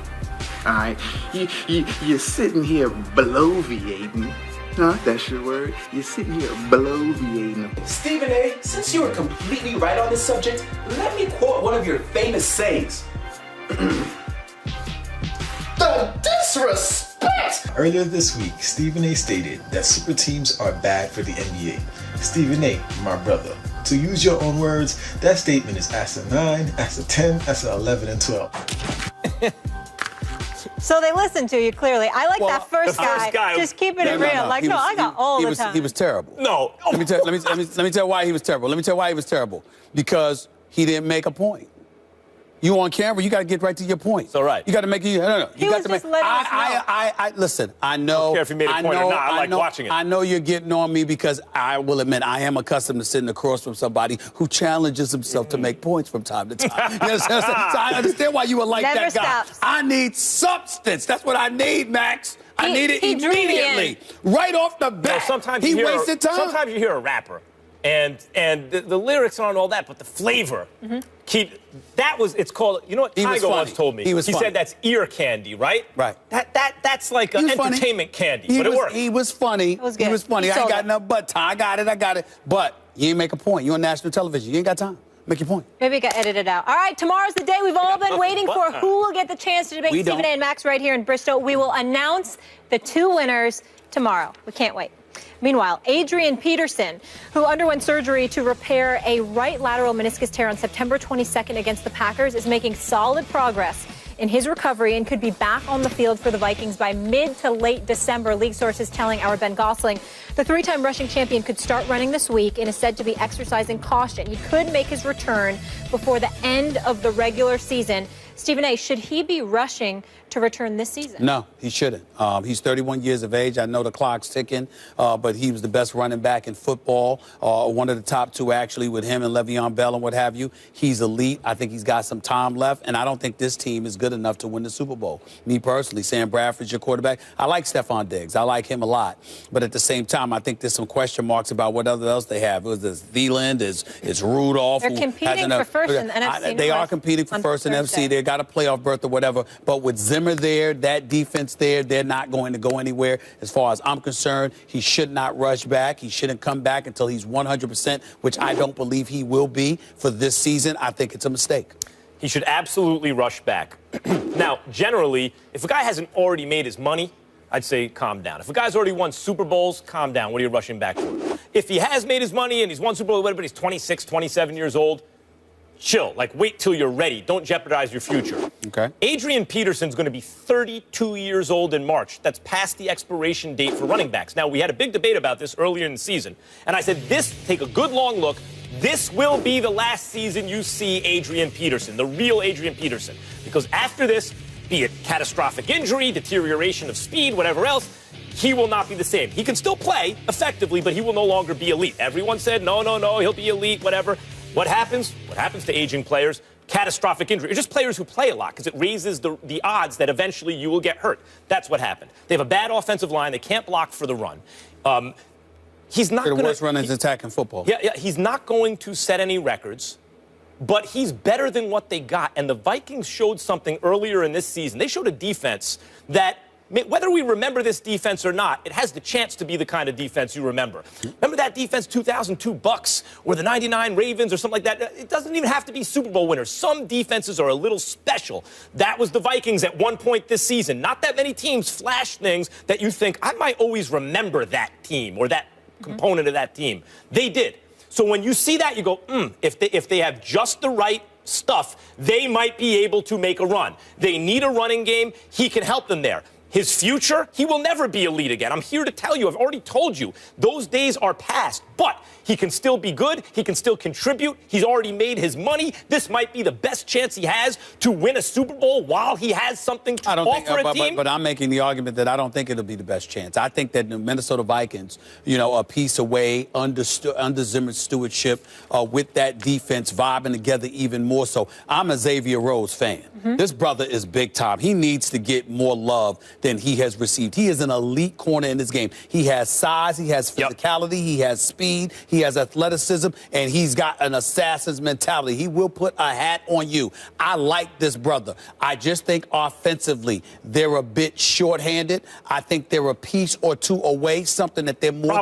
All right, you're sitting here bloviating Huh? That's your word? You're sitting here bloviating. Stephen A., since you were completely right on this subject, let me quote one of your famous sayings. The disrespect! Earlier this week, Stephen A. stated that super teams are bad for the NBA. Stephen A., my brother, to use your own words, that statement is asinine, asin 10, asin 11, and 12. So they listened to you, clearly. I like that first guy. Just keeping it real. Like, no, I got all the time. He was terrible. No. Let me tell you why he was terrible. Let me tell you why he was terrible. Because he didn't make a point. You on camera, you got to get right to your point. It's all right. You got to make it. No. He was just letting us know. Listen, I know. I don't care if you made a point or not. I like watching it. I know you're getting on me because I will admit I am accustomed to sitting across from somebody who challenges himself to make points from time to time. You understand? So I understand why you would like Never that guy. stops. I need substance. That's what I need, Max. I need it he drew me immediately, right off the bat. Sometimes he you hear, wasted time. Sometimes you hear a rapper, and the lyrics aren't all that, but the flavor. It's called, you know what Tiger once told me? He said that's ear candy, right? Right. That's like an entertainment candy, but it worked. He was funny. It was good. He was funny. I ain't got enough but time. I got it. But you ain't make a point. You on national television. You ain't got time. Make your point. Maybe it got edited out. All right, tomorrow's the day we've all been waiting for. Who will get the chance to debate Stephen A. and Max right here in Bristol? We will announce the two winners tomorrow. We can't wait. Meanwhile, Adrian Peterson, who underwent surgery to repair a right lateral meniscus tear on September 22nd against the Packers, is making solid progress in his recovery and could be back on the field for the Vikings by mid to late December. League sources telling our Ben Gosling the three-time rushing champion could start running this week and is said to be exercising caution. He could make his return before the end of the regular season. Stephen A., should he be rushing to return this season? No, he shouldn't. He's 31 years of age. I know the clock's ticking, but he was the best running back in football, one of the top two, actually, with him and Le'Veon Bell and what have you. He's elite. I think he's got some time left, and I don't think this team is good enough to win the Super Bowl. Me personally, Sam Bradford's your quarterback. I like Stephon Diggs. I like him a lot. But at the same time, I think there's some question marks about what else they have. It was this Thielen, it's Rudolph. They're competing for first in the NFC. They are competing for first in the NFC. They got a playoff berth or whatever. But with Zimmer there, that defense there, they're not going to go anywhere. As far as I'm concerned, he should not rush back. He shouldn't come back until he's 100%, which I don't believe he will be for this season. I think it's a mistake. He should absolutely rush back. Now, generally, if a guy hasn't already made his money, I'd say calm down. If a guy's already won Super Bowls, calm down. What are you rushing back for? If he has made his money and he's won Super Bowl, but he's 26, 27 years old, chill. Like, wait till you're ready. Don't jeopardize your future. Okay. Adrian Peterson's going to be 32 years old in March. That's past the expiration date for running backs. Now, we had a big debate about this earlier in the season, and I said, take a good long look. This will be the last season you see Adrian Peterson, the real Adrian Peterson. Because after this, be it catastrophic injury, deterioration of speed, whatever else, he will not be the same. He can still play effectively, but he will no longer be elite. Everyone said, no, he'll be elite, whatever. What happens? What happens to aging players? Catastrophic injury. Or just players who play a lot because it raises the odds that eventually you will get hurt. That's what happened. They have a bad offensive line. They can't block for the run. He's not going to... The worst runners attack in football. Yeah, he's not going to set any records, but he's better than what they got. And the Vikings showed something earlier in this season. They showed a defense that, whether we remember this defense or not, it has the chance to be the kind of defense you remember. Remember that defense 2002 Bucks or the 99 Ravens or something like that? It doesn't even have to be Super Bowl winners. Some defenses are a little special. That was the Vikings at one point this season. Not that many teams flash things that you think, I might always remember that team or that component of that team. They did. So when you see that, you go, if they have just the right stuff, they might be able to make a run. They need a running game. He can help them there. His future, he will never be elite again. I'm here to tell you, I've already told you, those days are past. But he can still be good. He can still contribute. He's already made his money. This might be the best chance he has to win a Super Bowl while he has something to offer a team. But I'm making the argument that I don't think it'll be the best chance. I think that the Minnesota Vikings, a piece away under Zimmer's stewardship with that defense vibing together even more so. I'm a Xavier Rhodes fan. This brother is big time. He needs to get more love than he has received. He is an elite corner in this game. He has size, he has physicality, he has speed, he has athleticism, and he's got an assassin's mentality. He will put a hat on you. I like this brother. I just think offensively they're a bit shorthanded. I think they're a piece or two away, something that they're more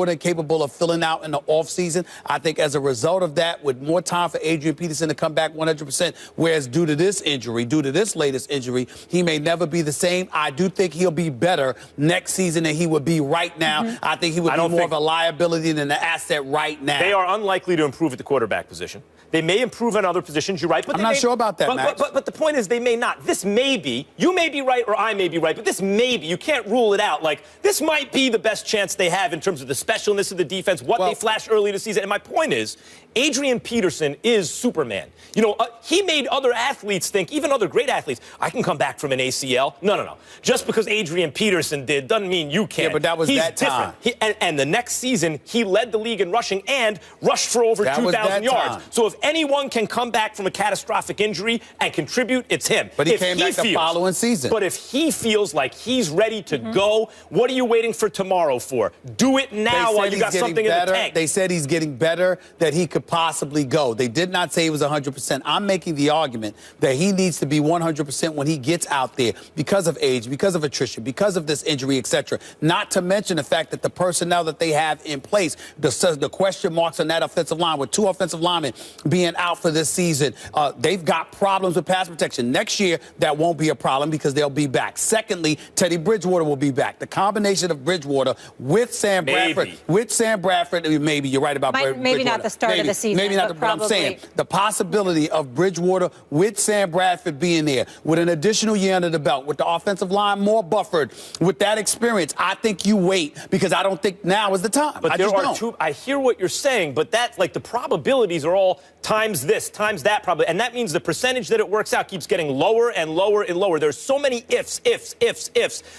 than capable of filling out in the offseason. I think as a result of that, with more time for Adrian Peterson to come back 100%, whereas due to this injury, due to this latest injury, he may never be the same. I do think he'll be better next season than he would be right now. I think he would be more of a liability than an asset right now. They are unlikely to improve at the quarterback position. They may improve in other positions, you're right. But I'm not sure about that, Max. But the point is they may not. This may be, you may be right or I may be right, but this may be, you can't rule it out. Like, this might be the best chance they have in terms of the specialness of the defense, what they flashed early this season. And my point is, Adrian Peterson is Superman. You know, he made other athletes think, even other great athletes, I can come back from an ACL. No. Just because Adrian Peterson did doesn't mean you can. Yeah, but that was that time. And the next season, he led the league in rushing and rushed for over 2,000 yards. So if anyone can come back from a catastrophic injury and contribute, it's him. But he came back the following season. But if he feels like he's ready to go, what are you waiting for tomorrow for? Do it now while you got something in the tank. They said he's getting better, that he could possibly go. They did not say he was 100%. I'm making the argument that he needs to be 100% when he gets out there because of age, because of attrition, because of this injury, etc. Not to mention the fact that the personnel that they have in place, the question marks on that offensive line, with 2 offensive linemen being out for this season, they've got problems with pass protection. Next year, that won't be a problem because they'll be back. Secondly, Teddy Bridgewater will be back. The combination of Bridgewater with Sam Bradford, maybe you're right about Bridgewater. Maybe not the start of the season. Maybe not, but I'm saying the possibility of Bridgewater with Sam Bradford being there, with an additional year under the belt, with the offensive line more buffered, with that experience, I think you wait because I don't think now is the time. But I hear what you're saying, but that's like the probabilities are all times this, times that probably, and that means the percentage that it works out keeps getting lower and lower and lower. There's so many ifs,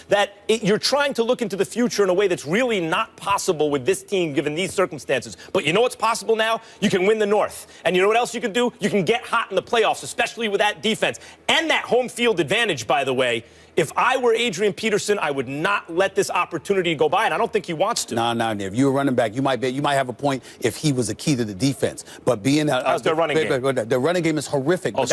that you're trying to look into the future in a way that's really not possible with this team given these circumstances. But you know what's possible now? You can win the North. And you know what else you can do? You can get hot in the playoffs, especially with that defense. And that home field advantage, by the way. If I were Adrian Peterson, I would not let this opportunity go by, and I don't think he wants to. No. If you're a running back, you might have a point if he was a key to the defense. But being how's their running game? The running game is horrific. Oh,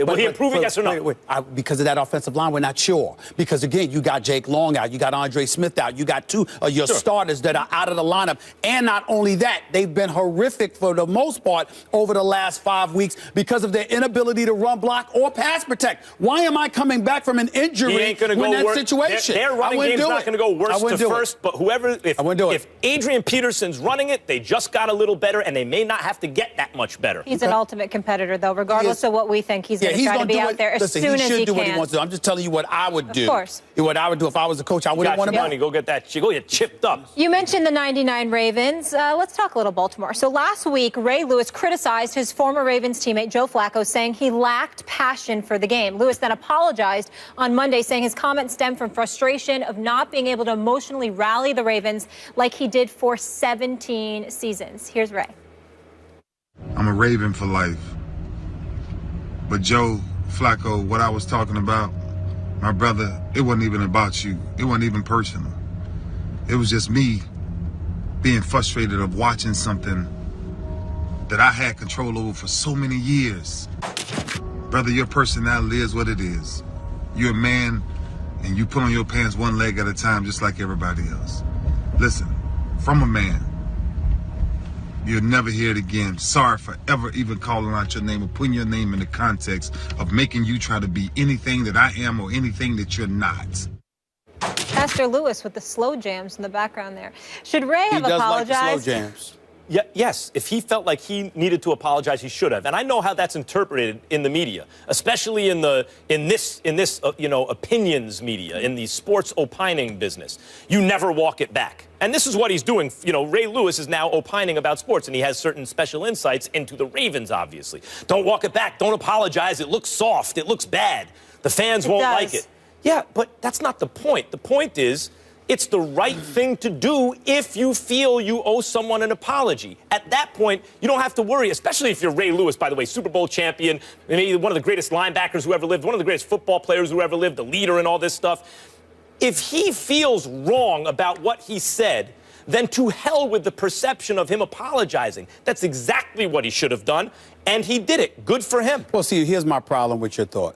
will he improve it, yes or no? Because of that offensive line, we're not sure. Because, again, you got Jake Long out. You got Andre Smith out. You got 2 of your starters that are out of the lineup. And not only that, they've been horrific for the most part over the last 5 weeks because of their inability to run block or pass protect. Why am I coming back from an injury when that situation? Their running game's not going to go worst to first, but if Adrian Peterson's running it, they just got a little better, and they may not have to get that much better. He's an ultimate competitor, though, regardless of what we think. He's going to try to be out there as soon as he can. He should do what he wants to do. I'm just telling you what I would do. Of course. What I would do if I was a coach. I wouldn't want to money. Go get that. Go get chipped up. You mentioned the 99 Ravens. Let's talk a little Baltimore. So last week, Ray Lewis criticized his former Ravens teammate Joe Flacco, saying he lacked passion for the game. Lewis then apologized on Monday, saying his comments stemmed from frustration of not being able to emotionally rally the Ravens like he did for 17 seasons. Here's Ray. I'm a Raven for life. But Joe Flacco, what I was talking about, my brother, it wasn't even about you. It wasn't even personal. It was just me being frustrated of watching something that I had control over for so many years. Brother, your personality is what it is. You're a man, and you put on your pants one leg at a time just like everybody else. Listen, from a man, you'll never hear it again. Sorry for ever even calling out your name or putting your name in the context of making you try to be anything that I am or anything that you're not. Pastor Lewis with the slow jams in the background there. Should Ray have apologized? He does like the slow jams. Yeah, yes, if he felt like he needed to apologize, he should have. And I know how that's interpreted in the media, especially in this opinions media, in the sports opining business. You never walk it back. And this is what he's doing. You know, Ray Lewis is now opining about sports, and he has certain special insights into the Ravens, obviously. Don't walk it back. Don't apologize. It looks soft. It looks bad. The fans won't like it. Yeah, but that's not the point. The point is, It's the right thing to do if you feel you owe someone an apology. At that point, you don't have to worry, especially if you're Ray Lewis, by the way, Super Bowl champion, maybe one of the greatest linebackers who ever lived, one of the greatest football players who ever lived, the leader and all this stuff. If he feels wrong about what he said, then to hell with the perception of him apologizing. That's exactly what he should have done, and he did it. Good for him. Well, see, here's my problem with your thought.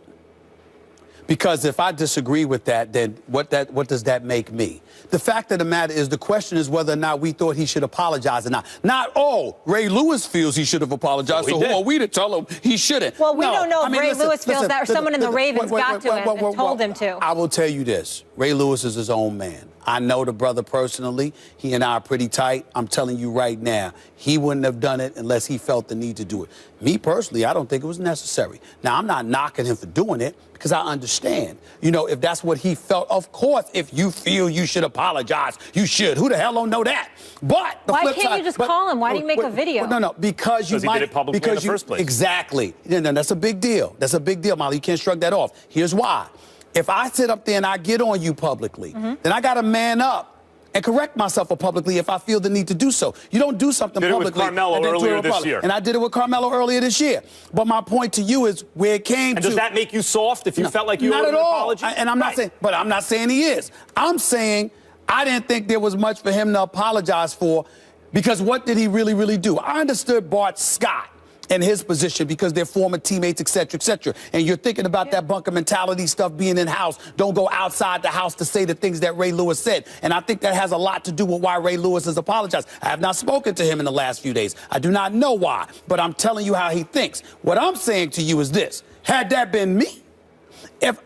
Because if I disagree with that, then what does that make me? The fact of the matter is, the question is whether or not we thought he should apologize or not. Not, oh, Ray Lewis feels he should have apologized, so who are we to tell him he shouldn't? Well, we don't know if Ray listen, Lewis feels that, or someone in the Ravens got to him and told him to. I will tell you this. Ray Lewis is his own man. I know the brother personally. He and I are pretty tight. I'm telling you right now, he wouldn't have done it unless he felt the need to do it. Me personally, I don't think it was necessary. Now, I'm not knocking him for doing it because I understand. You know, if that's what he felt, of course, if you feel you should apologize, you should. Who the hell don't know that? But the why flip can't side, you just call him? Why do you make a video? No, because you might. He did it publicly in the first place. Exactly. No, that's a big deal. That's a big deal, Molly. You can't shrug that off. Here's why. If I sit up there and I get on you publicly, then I got to man up and correct myself publicly if I feel the need to do so. You don't do something publicly. Did it with Carmelo earlier this year. And I did it with Carmelo earlier this year. But my point to you is where it came to. And does that make you soft if you felt like you owed an apology? And I'm not saying, but I'm not saying he is. I'm saying I didn't think there was much for him to apologize for, because what did he really, really do? I understood Bart Scott in his position because they're former teammates, et cetera, et cetera. And you're thinking about that bunker mentality stuff being in-house. Don't go outside the house to say the things that Ray Lewis said. And I think that has a lot to do with why Ray Lewis has apologized. I have not spoken to him in the last few days. I do not know why, but I'm telling you how he thinks. What I'm saying to you is this. Had that been me, if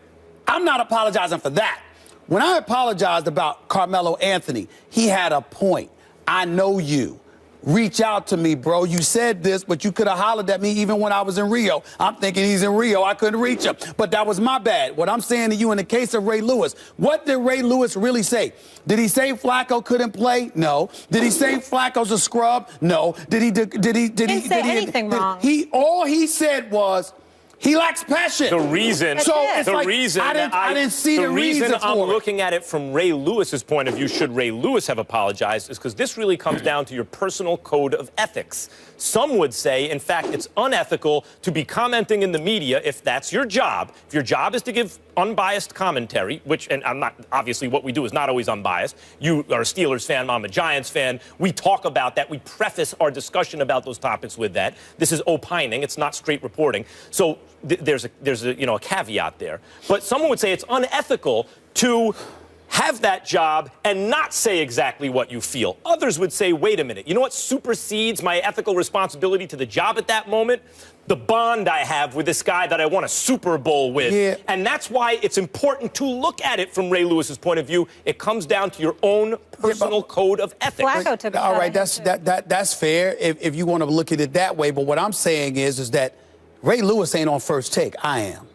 I'm not apologizing for that. When I apologized about Carmelo Anthony, he had a point. I know you. Reach out to me, bro. You said this, but you could have hollered at me even when I was in Rio. I'm thinking he's in Rio. I couldn't reach him. But that was my bad. What I'm saying to you in the case of Ray Lewis, what did Ray Lewis really say? Did he say Flacco couldn't play? No. Did he say Flacco's a scrub? No. Did he say anything wrong? All he said was, he lacks passion. The reason, I didn't see the reason I'm looking at it from Ray Lewis's point of view, should Ray Lewis have apologized, is because this really comes down to your personal code of ethics. Some would say, in fact, it's unethical to be commenting in the media if that's your job. If your job is to give unbiased commentary, which, and I'm not, obviously what we do is not always unbiased. You are a Steelers fan, I'm a Giants fan. We talk about that. We preface our discussion about those topics with that. This is opining. It's not straight reporting. So there's a caveat there. But someone would say it's unethical to have that job and not say exactly what you feel. Others would say, wait a minute, you know what supersedes my ethical responsibility to the job at that moment? The bond I have with this guy that I won a Super Bowl with. Yeah. And that's why it's important to look at it from Ray Lewis's point of view. It comes down to your own personal code of ethics. Flacco took all right, that's fair if you want to look at it that way. But what I'm saying is that Ray Lewis ain't on First Take. I am.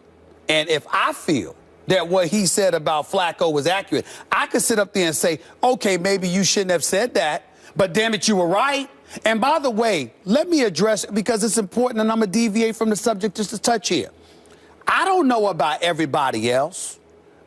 And if I feel that what he said about Flacco was accurate, I could sit up there and say, okay, maybe you shouldn't have said that, but damn it, you were right. And by the way, let me address, because it's important, and I'm going to deviate from the subject just a touch here. I don't know about everybody else,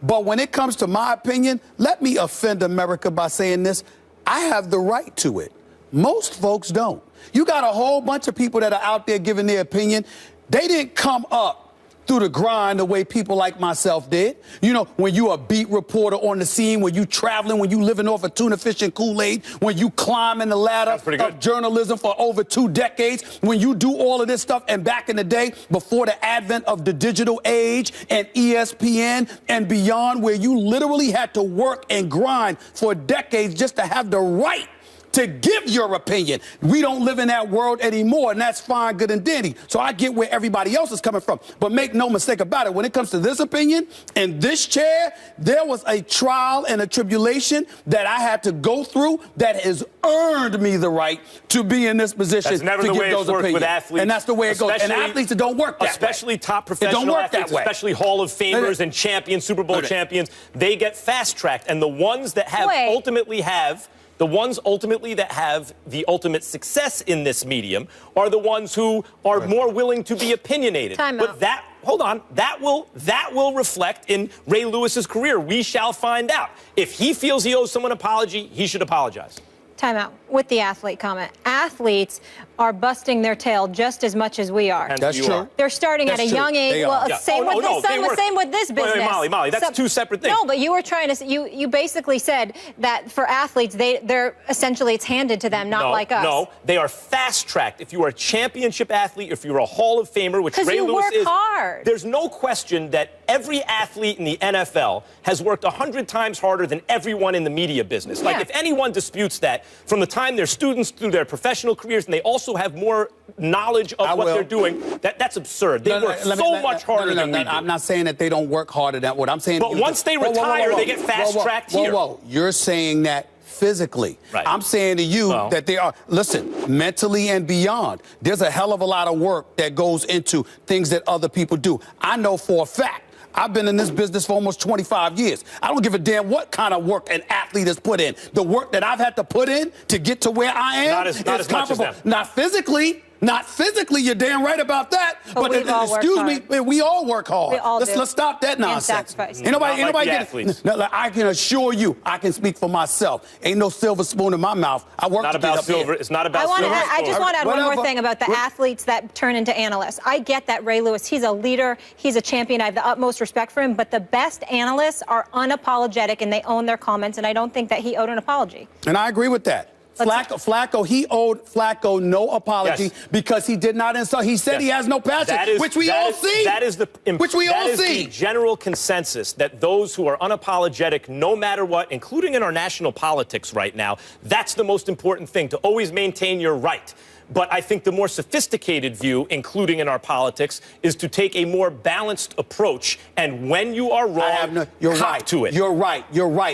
but when it comes to my opinion, let me offend America by saying this. I have the right to it. Most folks don't. You got a whole bunch of people that are out there giving their opinion. They didn't come up through the grind the way people like myself did. You know, when you a beat reporter on the scene, when you traveling, when you living off of tuna fish and Kool-Aid, when you climbing the ladder of journalism for over 2 decades, when you do all of this stuff, and back in the day, before the advent of the digital age and ESPN and beyond, where you literally had to work and grind for decades just to have the right to give your opinion. We don't live in that world anymore, and that's fine, good, and dandy. So I get where everybody else is coming from. But make no mistake about it, when it comes to this opinion, in this chair, there was a trial and a tribulation that I had to go through that has earned me the right to be in this position that's never to the give way those it's worked opinions. With athletes. And that's the way it goes. And athletes, it don't work that especially way. Top professional athletes, especially Hall of Famers and champions, Super Bowl champions, they get fast-tracked. And the ones that have ultimately have the ultimate success in this medium are the ones who are more willing to be opinionated. Time but out. that hold on. That will reflect in Ray Lewis's career. We shall find out. If he feels he owes someone an apology, he should apologize. Time out with the athlete comment. Athletes are busting their tail just as much as we are. And that's true. They're starting at a young age. Well, same with this business. Molly, that's two separate things. No, but you were trying to. You basically said that for athletes, they're essentially it's handed to them, not like us. No, they are fast-tracked. If you are a championship athlete, if you're a Hall of Famer, which Ray Lewis is, hard. There's no question that every athlete in the NFL has worked 100 times harder than everyone in the media business. Like, if anyone disputes that, from the time they're students through their professional careers, and they also have more knowledge of what they're doing, that's absurd. They work so much harder than we do. I'm not saying that they don't work harder than what I'm saying. But once they retire, they get fast-tracked here. You're saying that physically. Right. I'm saying to you that they are, listen, mentally and beyond. There's a hell of a lot of work that goes into things that other people do. I know for a fact. I've been in this business for almost 25 years. I don't give a damn what kind of work an athlete has put in. The work that I've had to put in to get to where I am not as much as them. Not physically. Not physically, you're damn right about that. But excuse me, we all work hard. We all let's stop that nonsense. Ain't nobody get it. I can assure you, I can speak for myself. Ain't no silver spoon in my mouth. I work to get up here. It's not about silver. I just want to add one more thing about the athletes that turn into analysts. I get that Ray Lewis, he's a leader, he's a champion. I have the utmost respect for him. But the best analysts are unapologetic and they own their comments. And I don't think that he owed an apology. And I agree with that. Flacco, he owed Flacco no apology because he did not insult. He said he has no passion, which we all see. That is the general consensus that those who are unapologetic, no matter what, including in our national politics right now, that's the most important thing, to always maintain your right. But I think the more sophisticated view, including in our politics, is to take a more balanced approach. And when you are wrong, cop to it. You're right.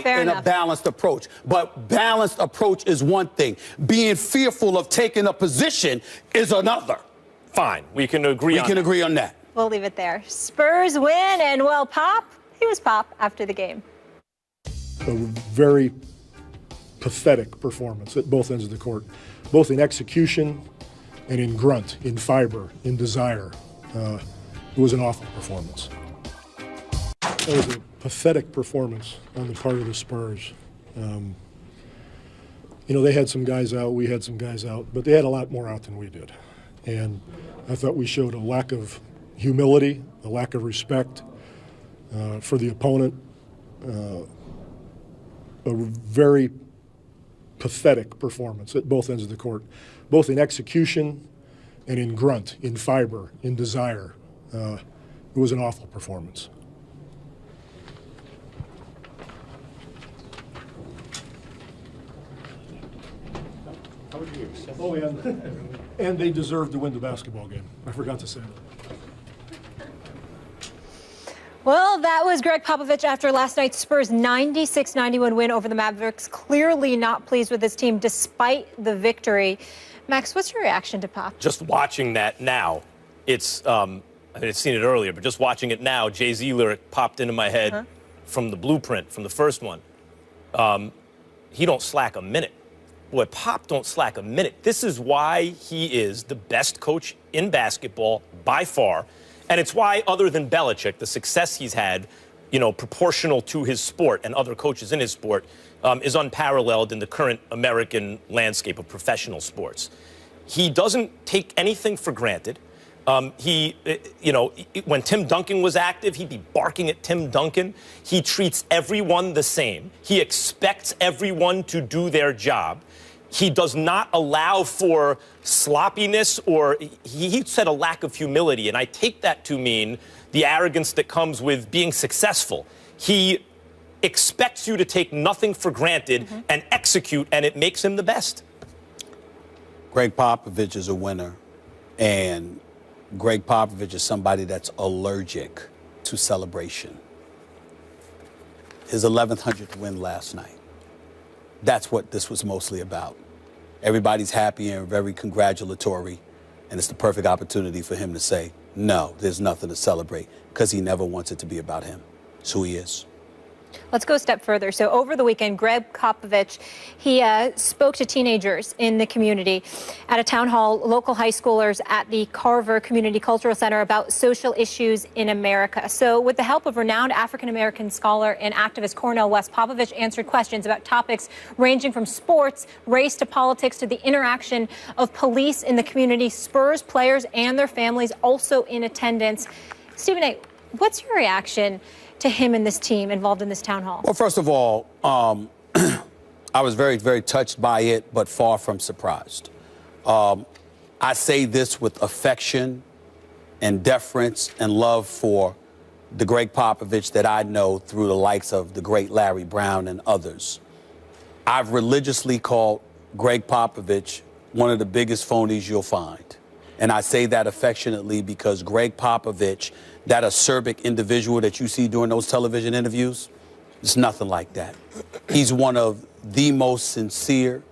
Fair enough. A balanced approach. But balanced approach is one thing. Being fearful of taking a position is another. Fine. We can agree on that. We'll leave it there. Spurs win, and well, Pop, he was Pop after the game. A very pathetic performance at both ends of the court, both in execution and in grunt, in fiber, in desire. It was an awful performance. It was a pathetic performance on the part of the Spurs. They had some guys out, we had some guys out, but they had a lot more out than we did. And I thought we showed a lack of humility, a lack of respect for the opponent. A very pathetic performance at both ends of the court, both in execution and in grunt, in fiber, in desire. It was an awful performance. Oh, and they deserved to win the basketball game. I forgot to say that. Well, that was Greg Popovich after last night's Spurs 96-91 win over the Mavericks. Clearly not pleased with his team despite the victory. Max, what's your reaction to Pop? Just watching that now, it's I had seen it earlier, but just watching it now, Jay-Z lyric popped into my head from the blueprint, from the first one. He don't slack a minute. Boy, Pop don't slack a minute. This is why he is the best coach in basketball by far. And it's why, other than Belichick, the success he's had, proportional to his sport and other coaches in his sport, is unparalleled in the current American landscape of professional sports. He doesn't take anything for granted. When Tim Duncan was active, he'd be barking at Tim Duncan. He treats everyone the same. He expects everyone to do their job. He does not allow for sloppiness, or he said a lack of humility. And I take that to mean the arrogance that comes with being successful. He expects you to take nothing for granted and execute, and it makes him the best. Greg Popovich is a winner, and Greg Popovich is somebody that's allergic to celebration. His 1100th win last night. That's what this was mostly about. Everybody's happy and very congratulatory, and it's the perfect opportunity for him to say, no, there's nothing to celebrate, because he never wants it to be about him. It's who he is. Let's go a step further. So over the weekend, Greg Popovich, he spoke to teenagers in the community at a town hall, local high schoolers at the Carver Community Cultural Center about social issues in America. So with the help of renowned African-American scholar and activist Cornel West, Popovich answered questions about topics ranging from sports, race to politics to the interaction of police in the community. Spurs players and their families also in attendance. Stephen A., what's your reaction to him and this team involved in this town hall? Well, first of all, I was very, very touched by it, but far from surprised. I say this with affection and deference and love for the Greg Popovich that I know through the likes of the great Larry Brown and others. I've religiously called Greg Popovich one of the biggest phonies you'll find. And I say that affectionately because Greg Popovich, that acerbic individual that you see during those television interviews, it's nothing like that. He's one of the most sincere,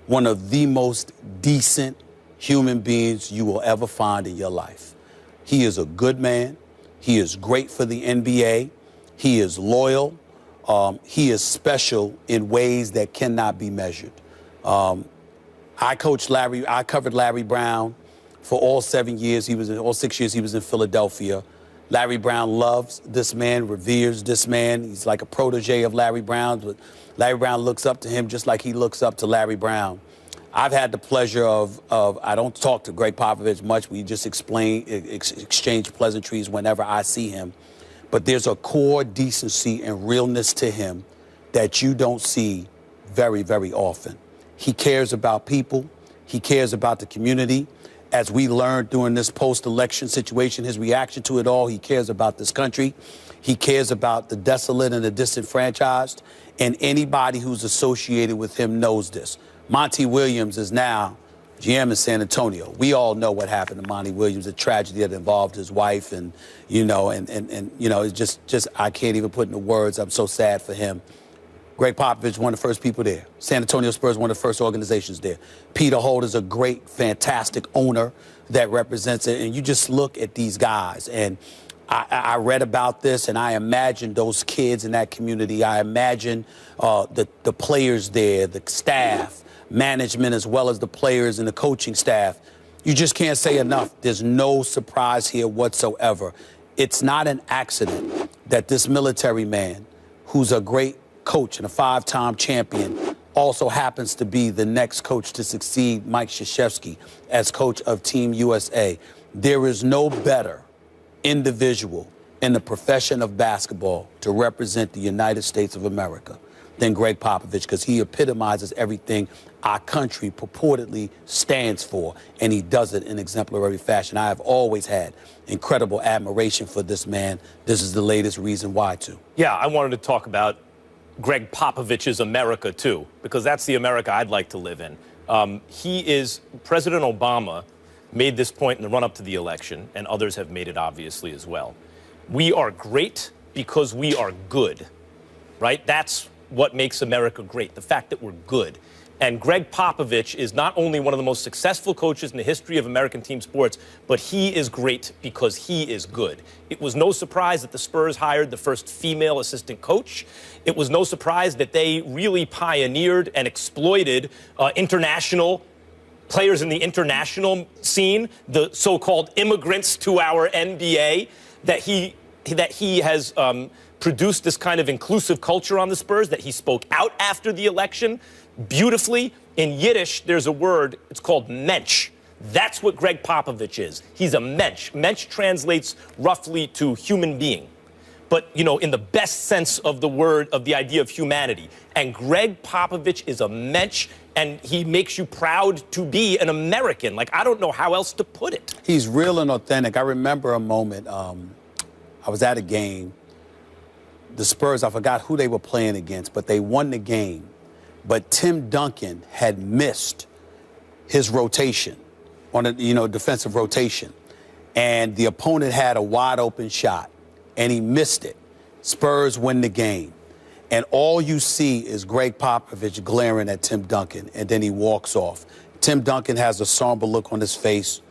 one of the most decent human beings you will ever find in your life. He is a good man. He is great for the NBA. He is loyal. He is special in ways that cannot be measured. I covered Larry Brown for all 7 years. All 6 years he was in Philadelphia. Larry Brown loves this man, reveres this man. He's like a protege of Larry Brown, but Larry Brown looks up to him just like he looks up to Larry Brown. I've had the pleasure of I don't talk to Greg Popovich much. We just exchange pleasantries whenever I see him. But there's a core decency and realness to him that you don't see very, very often. He cares about people. He cares about the community. As we learned during this post-election situation, his reaction to it all, he cares about this country. He cares about the desolate and the disenfranchised. And anybody who's associated with him knows this. Monty Williams is now GM in San Antonio. We all know what happened to Monty Williams, a tragedy that involved his wife. And, it's just I can't even put into words. I'm so sad for him. Greg Popovich, one of the first people there. San Antonio Spurs, one of the first organizations there. Peter Holt is a great, fantastic owner that represents it. And you just look at these guys. And I read about this, and I imagine those kids in that community. I imagine the players there, the staff, management, as well as the players and the coaching staff. You just can't say enough. There's no surprise here whatsoever. It's not an accident that this military man, who's a great coach and a 5-time champion, also happens to be the next coach to succeed Mike Krzyzewski as coach of Team USA. There is no better individual in the profession of basketball to represent the United States of America than Greg Popovich, because he epitomizes everything our country purportedly stands for, and he does it in exemplary fashion. I have always had incredible admiration for this man. This is the latest reason why, too. Yeah, I wanted to talk about Greg Popovich's America, too, because that's the America I'd like to live in. President Obama made this point in the run-up to the election, and others have made it obviously as well. We are great because we are good, right? That's what makes America great, the fact that we're good. And Greg Popovich is not only one of the most successful coaches in the history of American team sports, but he is great because he is good. It was no surprise that the Spurs hired the first female assistant coach. It was no surprise that they really pioneered and exploited international players in the international scene, the so-called immigrants to our NBA, that he has produced this kind of inclusive culture on the Spurs, that he spoke out after the election beautifully. In Yiddish, there's a word, it's called mensch. That's what Greg Popovich is. He's a mensch. Mensch translates roughly to human being, but, in the best sense of the word, of the idea of humanity. And Greg Popovich is a mensch, and he makes you proud to be an American. Like, I don't know how else to put it. He's real and authentic. I remember a moment, I was at a game. The Spurs, I forgot who they were playing against, but they won the game. But Tim Duncan had missed his rotation on a defensive rotation, and the opponent had a wide open shot, and he missed it. Spurs win the game, and all you see is Greg Popovich glaring at Tim Duncan, and then he walks off. Tim Duncan has a somber look on his face.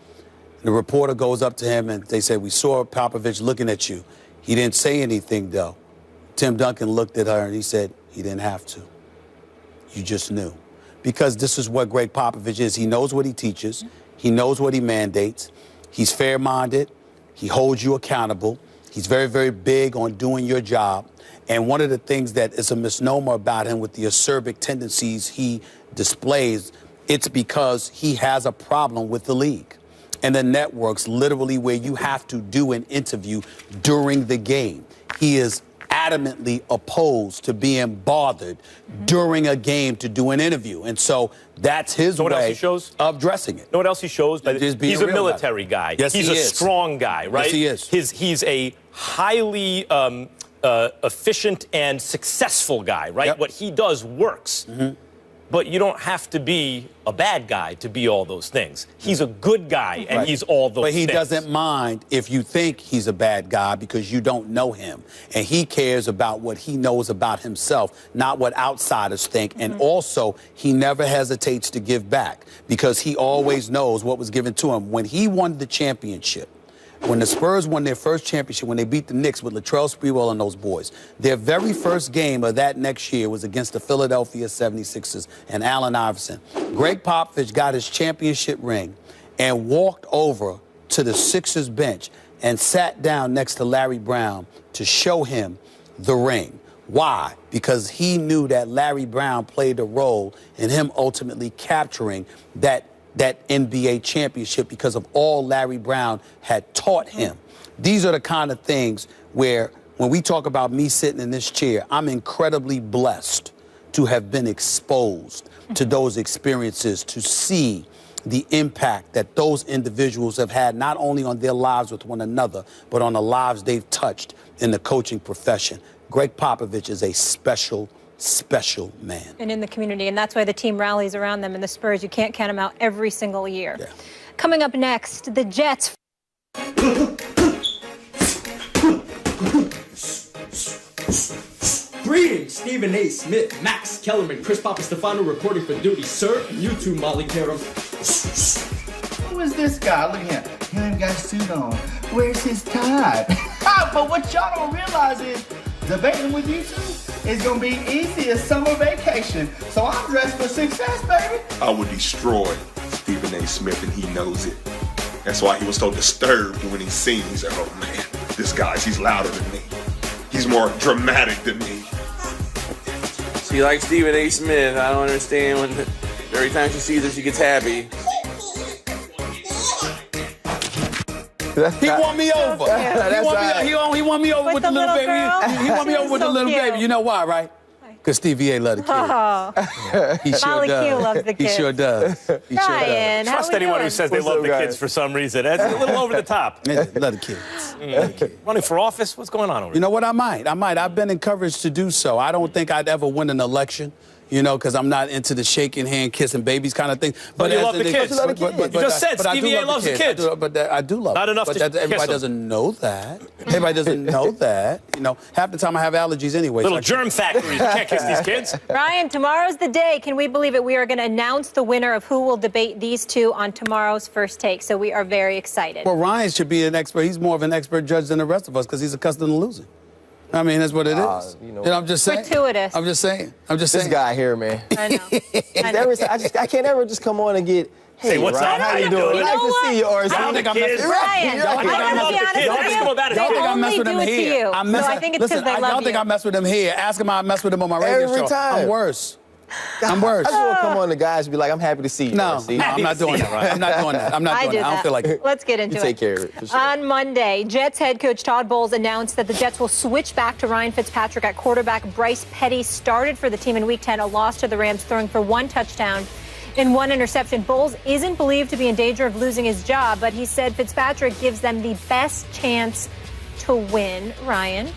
The reporter goes up to him, and they say, "We saw Popovich looking at you." He didn't say anything, though. Tim Duncan looked at her and he said, he didn't have to. You just knew. Because this is what Greg Popovich is. He knows what he teaches. He knows what he mandates. He's fair-minded. He holds you accountable. He's very, very big on doing your job. And one of the things that is a misnomer about him with the acerbic tendencies he displays, it's because he has a problem with the league and the networks, literally where you have to do an interview during the game. He is adamantly opposed to being bothered during a game to do an interview. And so that's his way of dressing it. Know what else he shows? He's a military guy. Yes, he's he a is. strong guy, right? Yes, he is. He's a highly efficient and successful guy, right? Yep. What he does works. But you don't have to be a bad guy to be all those things. He's a good guy, and he's all those things. But he doesn't mind if you think he's a bad guy because you don't know him. And he cares about what he knows about himself, not what outsiders think. And also, he never hesitates to give back because he always knows what was given to him. When he won the championship, when the Spurs won their first championship, when they beat the Knicks with Latrell Sprewell and those boys, their very first game of that next year was against the Philadelphia 76ers and Allen Iverson. Greg Popovich got his championship ring and walked over to the Sixers bench and sat down next to Larry Brown to show him the ring. Why? Because he knew that Larry Brown played a role in him ultimately capturing that NBA championship because of all Larry Brown had taught him. These are the kind of things where when we talk about me sitting in this chair, I'm incredibly blessed to have been exposed to those experiences, to see the impact that those individuals have had not only on their lives with one another, but on the lives they've touched in the coaching profession. Greg Popovich is a special man. And in the community, and that's why the team rallies around them. And the Spurs, you can't count them out every single year. Yeah. Coming up next, the Jets. Greetings, Stephen A. Smith, Max Kellerman, Chris Papastefano reporting for duty. Sir, you too, Molly Qerim. Who is this guy? Look at him. He ain't got a suit on. Where's his tie? But what y'all don't realize is debating with you two is gonna be easy as summer vacation. So I'm dressed for success, baby. I would destroy Stephen A. Smith, and he knows it. That's why he was so disturbed when he seen me. He said, oh man, this guy's, he's louder than me. He's more dramatic than me. She likes Stephen A. Smith. I don't understand when every time she sees him, she gets happy. He won me over. He won me over with the little baby. He won me over with the little baby. You know why, right? Because Stevie A love the kids. He sure does. Loves the kids. He sure does. He sure does. Trust anyone who says they love the kids for some reason. That's a little over the top. Love the kids. Running for office? What's going on over here? You know what? I might. I've been encouraged to do so. I don't think I'd ever win an election. You know, because I'm not into the shaking hand, kissing babies kind of thing. But you love the kids. You just said Stevie A loves the kids. I do love not them. Enough but to everybody doesn't know that. Everybody doesn't know that. You know, half the time I have allergies anyway. Little germ factories. You can't kiss these kids. Ryan, tomorrow's the day. Can we believe it? We are going to announce the winner of who will debate these two on tomorrow's First Take. So we are very excited. Well, Ryan should be an expert. He's more of an expert judge than the rest of us because he's accustomed to losing. I mean, that's what it is. You know, I'm just saying. Gratuitous. I'm just saying. This guy here, man. I know. I can't ever just come on and get, hey, what's Ryan, up? how you doing? You Nice know to see you, or I don't think I'm messing Ryan, I gotta be honest with you. They only do it to you. So I think it's because they love you. Y'all think I mess with him here. Ask him how I mess with him on my radio show. Every time. I'm worse. I'm worse. I just want to come on to guys and be like, I'm happy to see you. No, I'm not doing that. I'm not doing that. I'm not doing that. I don't feel like it. Let's get into it. You take care of it. For sure. On Monday, Jets head coach Todd Bowles announced that the Jets will switch back to Ryan Fitzpatrick at quarterback. Bryce Petty started for the team in Week 10, a loss to the Rams, throwing for 1 touchdown and 1 interception. Bowles isn't believed to be in danger of losing his job, but he said Fitzpatrick gives them the best chance to win. Ryan,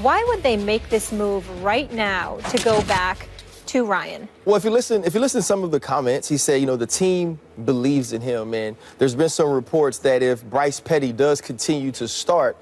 why would they make this move right now to go back to Ryan? Well, if you listen to some of the comments, he said, the team believes in him, and there's been some reports that if Bryce Petty does continue to start,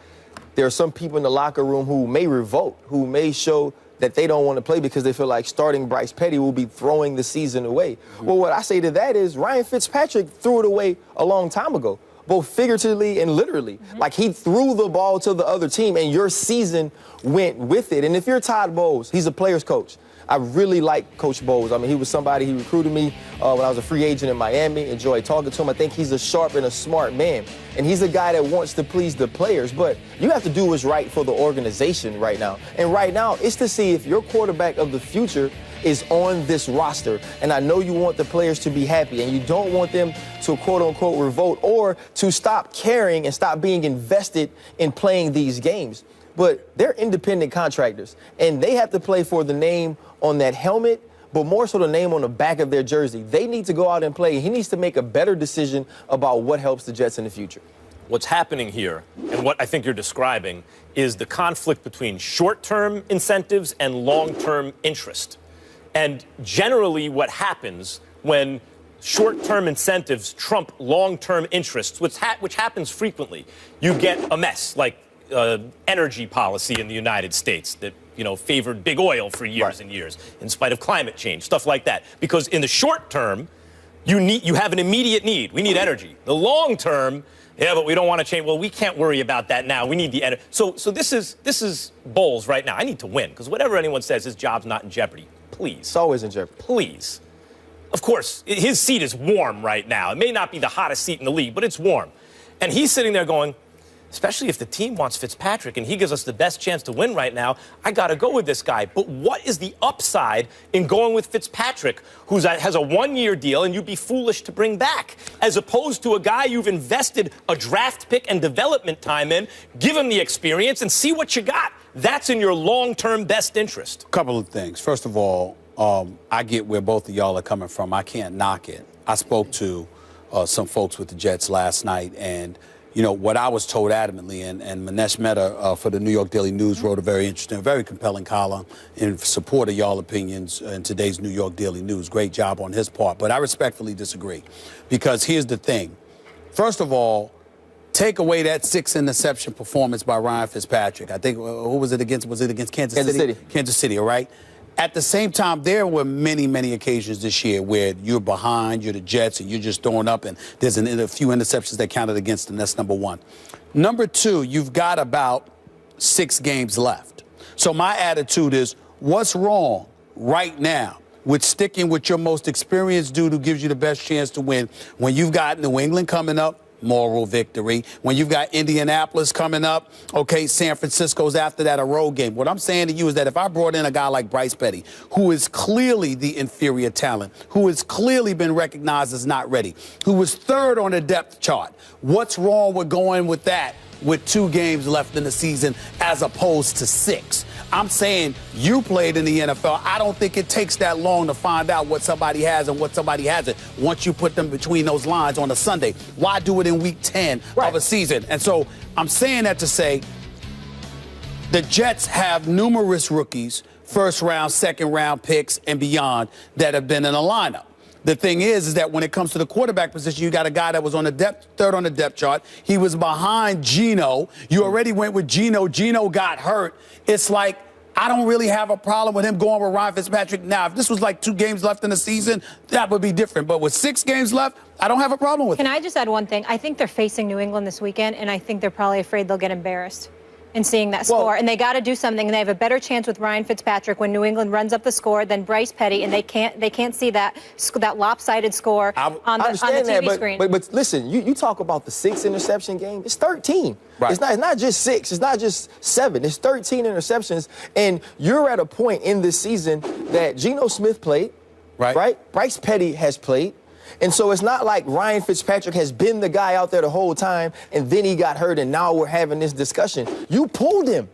there are some people in the locker room who may revolt, who may show that they don't want to play because they feel like starting Bryce Petty will be throwing the season away. Well, what I say to that is Ryan Fitzpatrick threw it away a long time ago. both figuratively and literally. Like, he threw the ball to the other team, and your season went with it. And if you're Todd Bowles, he's a player's coach. I really like Coach Bowles. I mean, he was somebody, he recruited me when I was a free agent in Miami. Enjoyed talking to him. I think he's a sharp and a smart man. And he's a guy that wants to please the players. But you have to do what's right for the organization right now. And right now, it's to see if your quarterback of the future is on this roster. And I know you want the players to be happy, and you don't want them to quote-unquote revolt or to stop caring and stop being invested in playing these games. But they're independent contractors, and they have to play for the name on that helmet, but more so the name on the back of their jersey. They need to go out and play. He needs to make a better decision about what helps the Jets in the future. What's happening here, and what I think you're describing, is the conflict between short-term incentives and long-term interest. And generally what happens when short-term incentives trump long-term interests, which happens frequently, you get a mess, like energy policy in the United States that, you know, favored big oil for years and years in spite of climate change, stuff like that. Because in the short term, you have an immediate need. We need energy. The long term, yeah, but we don't want to change. Well, we can't worry about that now. We need the energy. So this is Bowles right now. I need to win, because whatever anyone says, his job's not in jeopardy. Please. It's always in jeopardy. Please. Of course, his seat is warm right now. It may not be the hottest seat in the league, but it's warm. And he's sitting there going, especially if the team wants Fitzpatrick and he gives us the best chance to win right now, I got to go with this guy. But what is the upside in going with Fitzpatrick, who has a one-year deal and you'd be foolish to bring back, as opposed to a guy you've invested a draft pick and development time in, give him the experience and see what you got? That's in your long-term best interest. A couple of things. First of all, I get where both of y'all are coming from. I can't knock it. I spoke to some folks with the Jets last night, and you know, what I was told adamantly, and Manesh Mehta for the New York Daily News wrote a very interesting, very compelling column in support of y'all opinions in today's New York Daily News. Great job on his part. But I respectfully disagree, because here's the thing. First of all, take away that 6 interception performance by Ryan Fitzpatrick. I think, who was it against? Was it against Kansas City? Kansas City, all right? At the same time, there were many, many occasions this year where you're behind, you're the Jets, and you're just throwing up, and there's a few interceptions that counted against them. That's number one. Number two, you've got about 6 games left. So my attitude is, what's wrong right now with sticking with your most experienced dude who gives you the best chance to win when you've got New England coming up? Moral victory. When you've got Indianapolis coming up, okay, San Francisco's after that, a road game. What I'm saying to you is that if I brought in a guy like Bryce Petty, who is clearly the inferior talent, who has clearly been recognized as not ready, who was 3rd on the depth chart, what's wrong with going with that with 2 games left in the season as opposed to 6? I'm saying you played in the NFL. I don't think it takes that long to find out what somebody has and what somebody hasn't once you put them between those lines on a Sunday. Why do it in week 10 of a season? And so I'm saying that to say the Jets have numerous rookies, first-round, second-round picks and beyond that have been in a lineup. The thing is that when it comes to the quarterback position, you got a guy that was on the 3rd on the depth chart. He was behind Geno. You already went with Geno. Geno got hurt. It's like, I don't really have a problem with him going with Ryan Fitzpatrick. Now, if this was like 2 games left in the season, that would be different. But with 6 games left, I don't have a problem with it. Can I just add one thing? I think they're facing New England this weekend, and I think they're probably afraid they'll get embarrassed in seeing that score. And they got to do something, and they have a better chance with Ryan Fitzpatrick when New England runs up the score than Bryce Petty, and they can't see that lopsided score on the TV screen. But listen, you talk about the 6 interception game. It's 13. Right. It's not just 6. It's not just 7. It's 13 interceptions, and you're at a point in this season that Geno Smith played, right? Bryce Petty has played. And so it's not like Ryan Fitzpatrick has been the guy out there the whole time, and then he got hurt, and now we're having this discussion. You pulled him,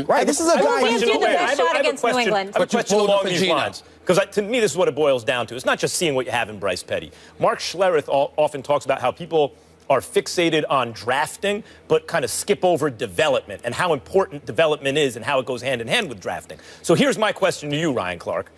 right? This is a guy who's the best shot against New England. I have a question along these lines, because to me this is what it boils down to. It's not just seeing what you have in Bryce Petty. Mark Schlereth often talks about how people are fixated on drafting, but kind of skip over development and how important development is and how it goes hand in hand with drafting. So here's my question to you, Ryan Clark.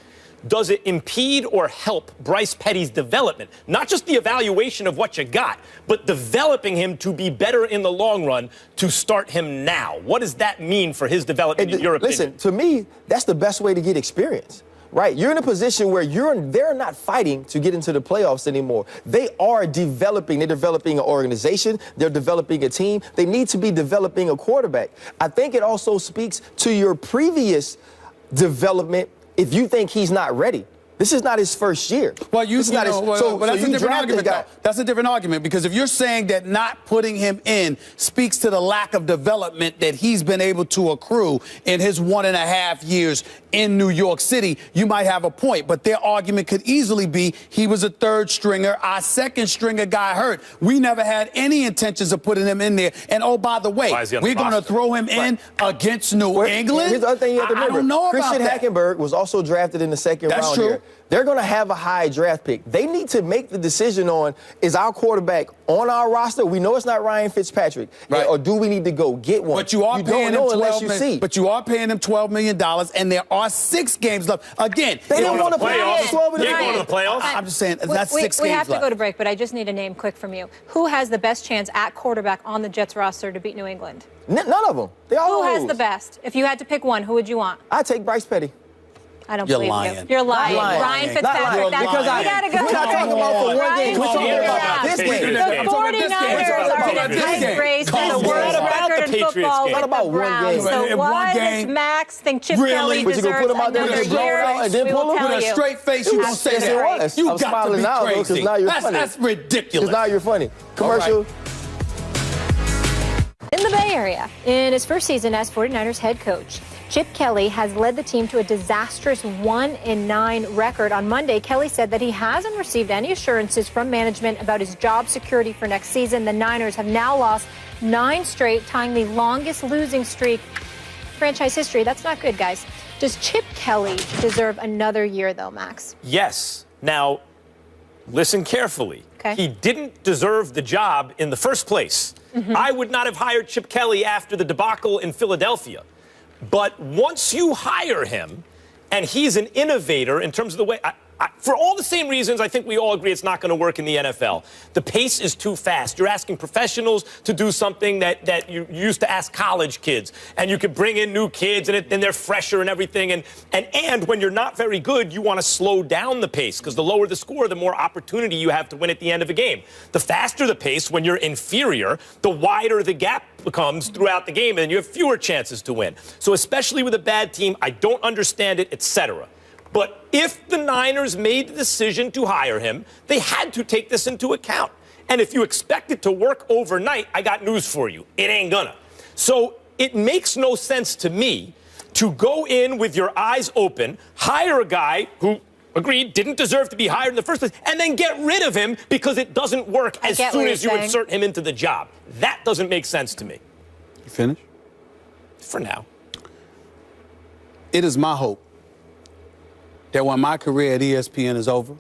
Does it impede or help Bryce Petty's development? Not just the evaluation of what you got, but developing him to be better in the long run to start him now. What does that mean for his development, in your opinion? Listen, to me, that's the best way to get experience. Right. You're in a position where they're not fighting to get into the playoffs anymore. They are developing. They're developing an organization. They're developing a team. They need to be developing a quarterback. I think it also speaks to your previous development if you think he's not ready. This is not his first year. Well, that's a different argument, though. That's a different argument, because if you're saying that not putting him in speaks to the lack of development that he's been able to accrue in his 1.5 years in New York City, you might have a point. But their argument could easily be he was a third stringer. Our second stringer got hurt. We never had any intentions of putting him in there. And, oh, by the way, we're going to throw him in against New England? Here's the other thing you have to remember. I don't know about Christian that. Hackenberg was also drafted in the second round true. here. They're going to have a high draft pick. They need to make the decision on, is our quarterback on our roster? We know it's not Ryan Fitzpatrick. Right. Or do we need to go get one? But you are paying him $12 million, and there are 6 games left. Again, they don't want to play going to the playoffs. I'm just saying, that's 6 games We have to left. go to break, but I just need a name quick from you. Who has the best chance at quarterback on the Jets roster to beat New England? None of them. They all Who has lose. the best? If you had to pick one, who would you want? I'd take Bryce Petty. I don't You're believe lying. you. You're lying. Ryan Fitzpatrick. Because we got to go. we're not talking about for one game. We're talking Ryan about this game. The 49ers are in a tight race for the worst record in football with the Browns. So why does Max think Chip Kelly deserves another year? We will tell you. With a straight face, you don't say that. You got to be crazy. That's ridiculous. Because now you're funny. Commercial. In the Bay Area, in his first season as 49ers head coach, Chip Kelly has led the team to a disastrous 1-9 record. On Monday, Kelly said that he hasn't received any assurances from management about his job security for next season. The Niners have now lost 9 straight, tying the longest losing streak in franchise history. That's not good, guys. Does Chip Kelly deserve another year, though, Max? Yes. Now, listen carefully. Okay. He didn't deserve the job in the first place. I would not have hired Chip Kelly after the debacle in Philadelphia. But once you hire him, and he's an innovator in terms of the way, for all the same reasons, I think we all agree it's not going to work in the NFL. The pace is too fast. You're asking professionals to do something that you used to ask college kids. And you could bring in new kids, and they're fresher and everything. And when you're not very good, you want to slow down the pace, because the lower the score, the more opportunity you have to win at the end of a game. The faster the pace, when you're inferior, the wider the gap becomes throughout the game, and you have fewer chances to win. So especially with a bad team, I don't understand it, etc. But if the Niners made the decision to hire him, they had to take this into account. And if you expect it to work overnight, I got news for you. It ain't gonna. So it makes no sense to me to go in with your eyes open, hire a guy who, agreed, didn't deserve to be hired in the first place, and then get rid of him because it doesn't work as soon as you insert him into the job. That doesn't make sense to me. You finished? For now. It is my hope that when my career at ESPN is over,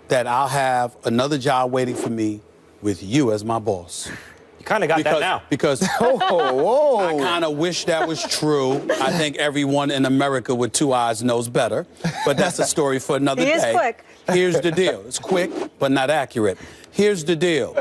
that I'll have another job waiting for me with you as my boss. You kind of got that now. Because I kind of wish that was true. I think everyone in America with 2 eyes knows better. But that's a story for another day. He is quick. Here's the deal. It's quick, but not accurate. Here's the deal.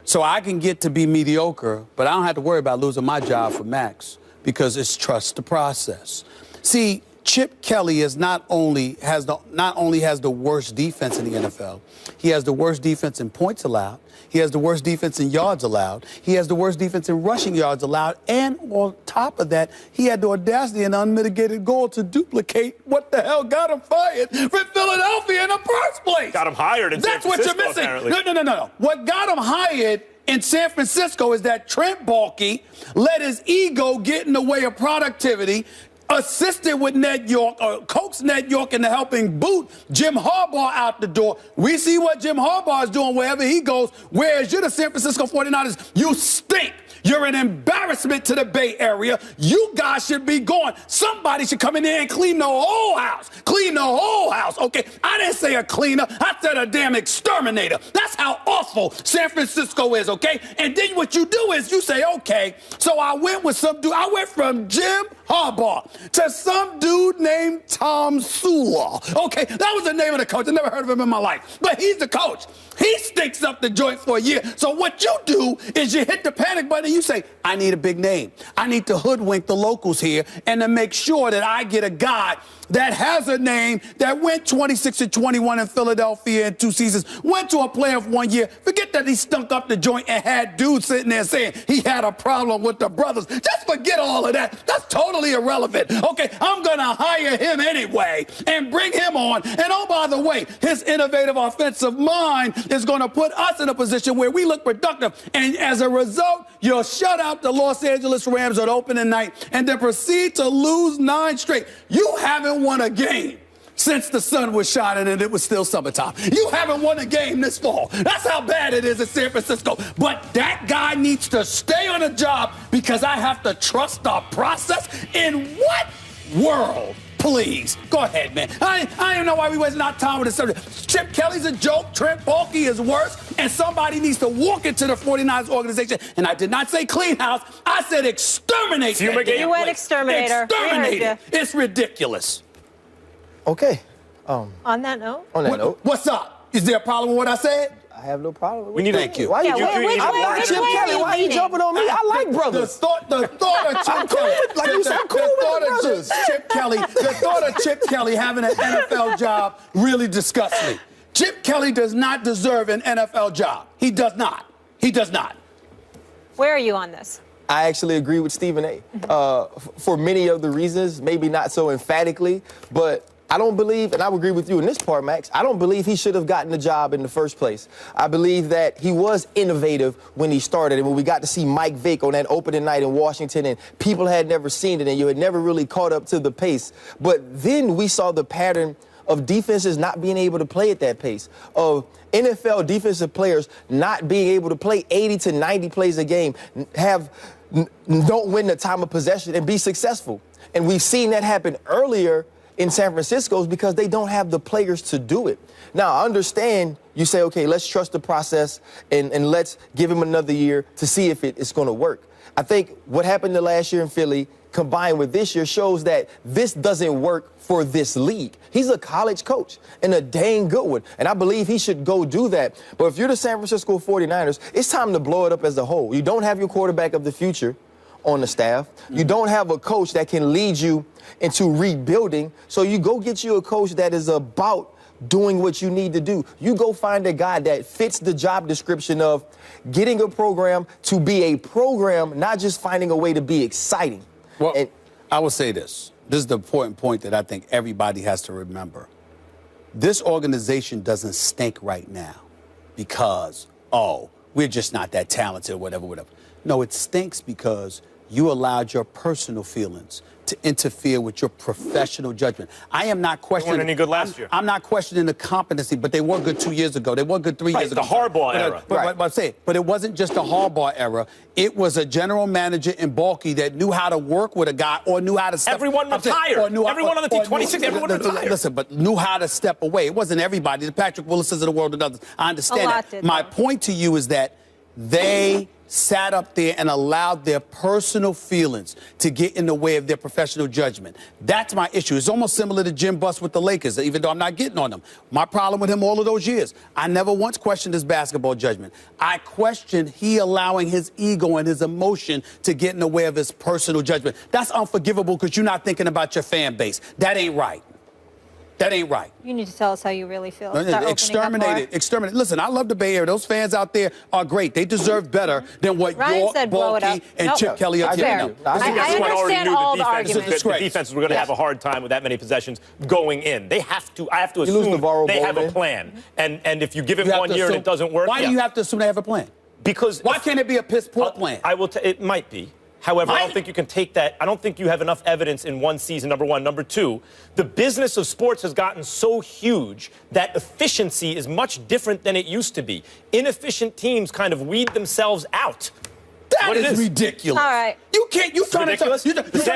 So I can get to be mediocre, but I don't have to worry about losing my job for Max, because it's trust the process. See, Chip Kelly is not only has the worst defense in the NFL, he has the worst defense in points allowed, he has the worst defense in yards allowed, he has the worst defense in rushing yards allowed, and on top of that, he had the audacity and unmitigated goal to duplicate what the hell got him fired from Philadelphia in the first place. Got him hired in San Francisco, That's what you're missing. apparently. No. What got him hired in San Francisco is that Trent Baalke let his ego get in the way of productivity, assisted with Ned York, or coaxed Ned York into helping boot Jim Harbaugh out the door. We see what Jim Harbaugh is doing wherever he goes, whereas you're the San Francisco 49ers. You stink. You're an embarrassment to the Bay Area. You guys should be gone. Somebody should come in there and clean the whole house. Clean the whole house, okay? I didn't say a cleaner. I said a damn exterminator. That's how awful San Francisco is, okay? And then what you do is you say, okay, so I went with some dude. I went from Jim Harbaugh to some dude named Tom Sula. Okay, that was the name of the coach. I never heard of him in my life. But he's the coach. He stinks up the joint for a year. So what you do is you hit the panic button you say, I need a big name. I need to hoodwink the locals here and to make sure that I get a guy that has a name, that went 26-21 in Philadelphia in 2 seasons, went to a playoff 1 year. Forget that he stunk up the joint and had dudes sitting there saying he had a problem with the brothers. Just forget all of that. That's totally irrelevant. Okay, I'm going to hire him anyway and bring him on. And oh, by the way, his innovative offensive mind is going to put us in a position where we look productive. And as a result, you'll shut out the Los Angeles Rams on opening night and then proceed to lose 9 straight. You haven't won a game since the sun was shining and it was still summertime. You haven't won a game this fall. That's how bad it is in San Francisco. But that guy needs to stay on the job because I have to trust the process. In what world? Please, go ahead, man. I don't know why we wasting our time with this subject. Chip Kelly's a joke. Trent Baalke is worse. And somebody needs to walk into the 49ers organization. And I did not say clean house. I said exterminate. You went exterminator. Exterminate it. It's ridiculous. Okay. On that note? On that note. What's up? Is there a problem with what I said? I have no problem with We need Thank to, you. Why Yeah, you Chip Kelly, why you jumping on me? I like brothers. The thought of Chip Kelly. Like you said, I'm cool with the brothers. The thought of Chip Kelly having an NFL job really disgusts me. Chip Kelly does not deserve an NFL job. He does not. He does not. Where are you on this? I actually agree with Stephen A. For many of the reasons, maybe not so emphatically, but I don't believe, and I would agree with you in this part, Max, I don't believe he should have gotten the job in the first place. I believe that he was innovative when he started, and when we got to see Mike Vick on that opening night in Washington, and people had never seen it, and you had never really caught up to the pace. But then we saw the pattern of defenses not being able to play at that pace, of NFL defensive players not being able to play 80 to 90 plays a game, don't win the time of possession and be successful. And we've seen that happen earlier in San Francisco because they don't have the players to do it. Now, I understand you say, okay, let's trust the process and let's give him another year to see if it's going to work. I think what happened the last year in Philly combined with this year shows that this doesn't work for this league. He's a college coach and a dang good one, and I believe he should go do that. But if you're the San Francisco 49ers, it's time to blow it up as a whole. You don't have your quarterback of the future on the staff. You don't have a coach that can lead you into rebuilding. So you go get you a coach that is about doing what you need to do. You go find a guy that fits the job description of getting a program to be a program, not just finding a way to be exciting. Well, I will say this. This is the important point that I think everybody has to remember. This organization doesn't stink right now because, oh, we're just not that talented or whatever. No, it stinks because you allowed your personal feelings to interfere with your professional judgment. I am not questioning. They weren't any good last year. I'm not questioning the competency, but they were good 2 years ago. They were good 3 years ago. The Harbaugh era. But it wasn't just the Harbaugh era. It was a general manager in Baalke that knew how to work with a guy or knew how to step. Everyone retired. Everyone on the team, 26, everyone retired. Listen, but knew how to step away. It wasn't everybody. The Patrick Willis's of the world and others. I understand that. My point to you is that they sat up there and allowed their personal feelings to get in the way of their professional judgment. That's my issue. It's almost similar to Jim Buss with the Lakers, even though I'm not getting on them. My problem with him all of those years, I never once questioned his basketball judgment. I questioned he allowing his ego and his emotion to get in the way of his personal judgment. That's unforgivable because you're not thinking about your fan base. That ain't right. That ain't right. You need to tell us how you really feel. Exterminate it. Exterminate. Listen, I love the Bay Area. Those fans out there are great. They deserve better than what your Baalke and Chip Kelly are giving them. I understand all the arguments. The defenses were going to have a hard time with that many possessions going in. They have to. I have to assume they have a plan. And if you give him 1 year and it doesn't work, why do you have to assume they have a plan? Because why can't it be a piss poor plan? It might be. However, I don't think you can take that. I don't think you have enough evidence in one season, number one. Number two, the business of sports has gotten so huge that efficiency is much different than it used to be. Inefficient teams kind of weed themselves out. That is ridiculous. All right. You can't. You trying to tell the San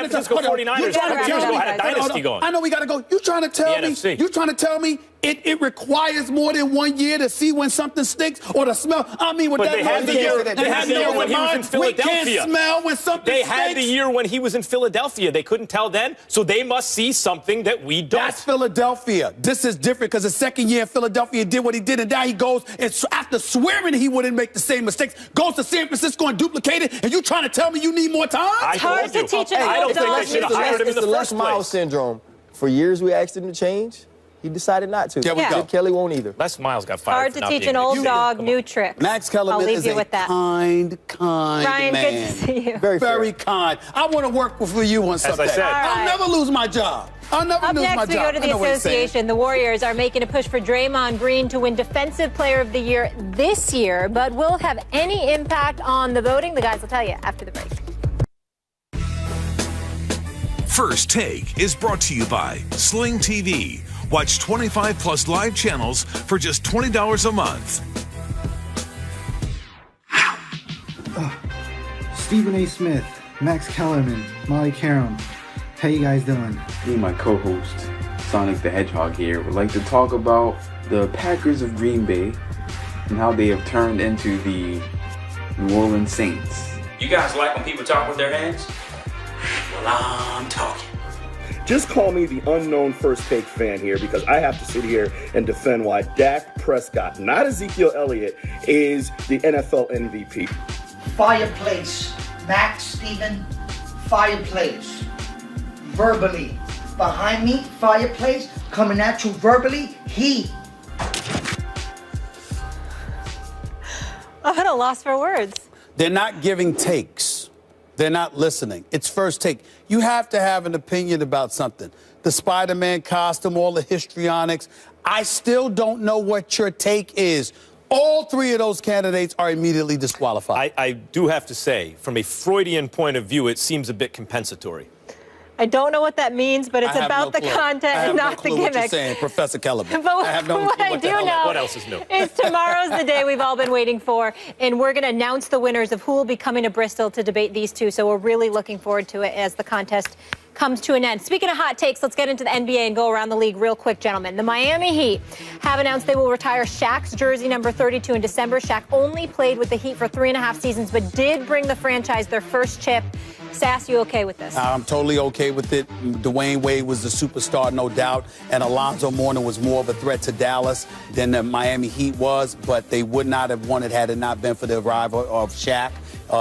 Francisco 49ers had a dynasty going. I know we got to go. You trying to tell me? You trying to tell me it requires more than 1 year to see when something stinks or to smell. I mean, with But that they had the year when he was in Philadelphia. We can't smell when something They stinks. had the year when he was in Philadelphia. They couldn't tell then, so they must see something that we don't. That's Philadelphia. This is different because the second year in Philadelphia did what he did, and now he goes, and after swearing he wouldn't make the same mistakes, goes to San Francisco and duplicate it, and you trying to tell me you need more time? It's hard to teach an I don't think they should have hired him in the Les first Miles place. syndrome. For years we asked him to change. He decided not to. There we go. Kelly won't either. Les Miles got fired. Hard for to not teach being an old a dog leader. new tricks. Max Kellerman I'll leave is you a with that. kind Ryan, man. good to see you. Very kind. I want to work for you on something. I said. All I'll right. never lose my job. I'll never Up lose next, my we job. go to I the know what he's saying. association. The Warriors are making a push for Draymond Green to win Defensive Player of the Year this year, but will it have any impact on the voting? The guys will tell you after the break. First Take is brought to you by Sling TV. Watch 25 plus live channels for just $20 a month. Stephen A. Smith, Max Kellerman, Molly Qerim. How you guys doing? Me and my co-host, Sonic the Hedgehog here, would like to talk about the Packers of Green Bay and how they have turned into the New Orleans Saints. You guys like when people talk with their hands? Well, I'm talking. Just call me the unknown First Take fan here because I have to sit here and defend why Dak Prescott, not Ezekiel Elliott, is the NFL MVP. Fireplace. Max, Stephen, fireplace. Verbally. Behind me, fireplace. Coming at you verbally, he. I'm at a loss for words. They're not giving takes. They're not listening. It's First Take. You have to have an opinion about something. The Spider-Man costume, all the histrionics. I still don't know what your take is. All three of those candidates are immediately disqualified. I do have to say, from a Freudian point of view, it seems a bit compensatory. I don't know what that means, but it's I have about no the clue. content I have and no not the clue what you're gimmick. saying, Professor Kellerman. But I have no what clue I what the do hell know What else is new? is tomorrow's the day we've all been waiting for, and we're going to announce the winners of who will be coming to Bristol to debate these two. So we're really looking forward to it as the contest comes to an end. Speaking of hot takes, let's get into the NBA and go around the league real quick, gentlemen. The Miami Heat have announced they will retire Shaq's jersey number 32 in December. Shaq only played with the Heat for 3.5 seasons, but did bring the franchise their first chip. Sass, you okay with this? I'm totally okay with it. Dwayne Wade was the superstar, no doubt, and Alonzo Mourning was more of a threat to Dallas than the Miami Heat was, but they would not have won it had it not been for the arrival of Shaq.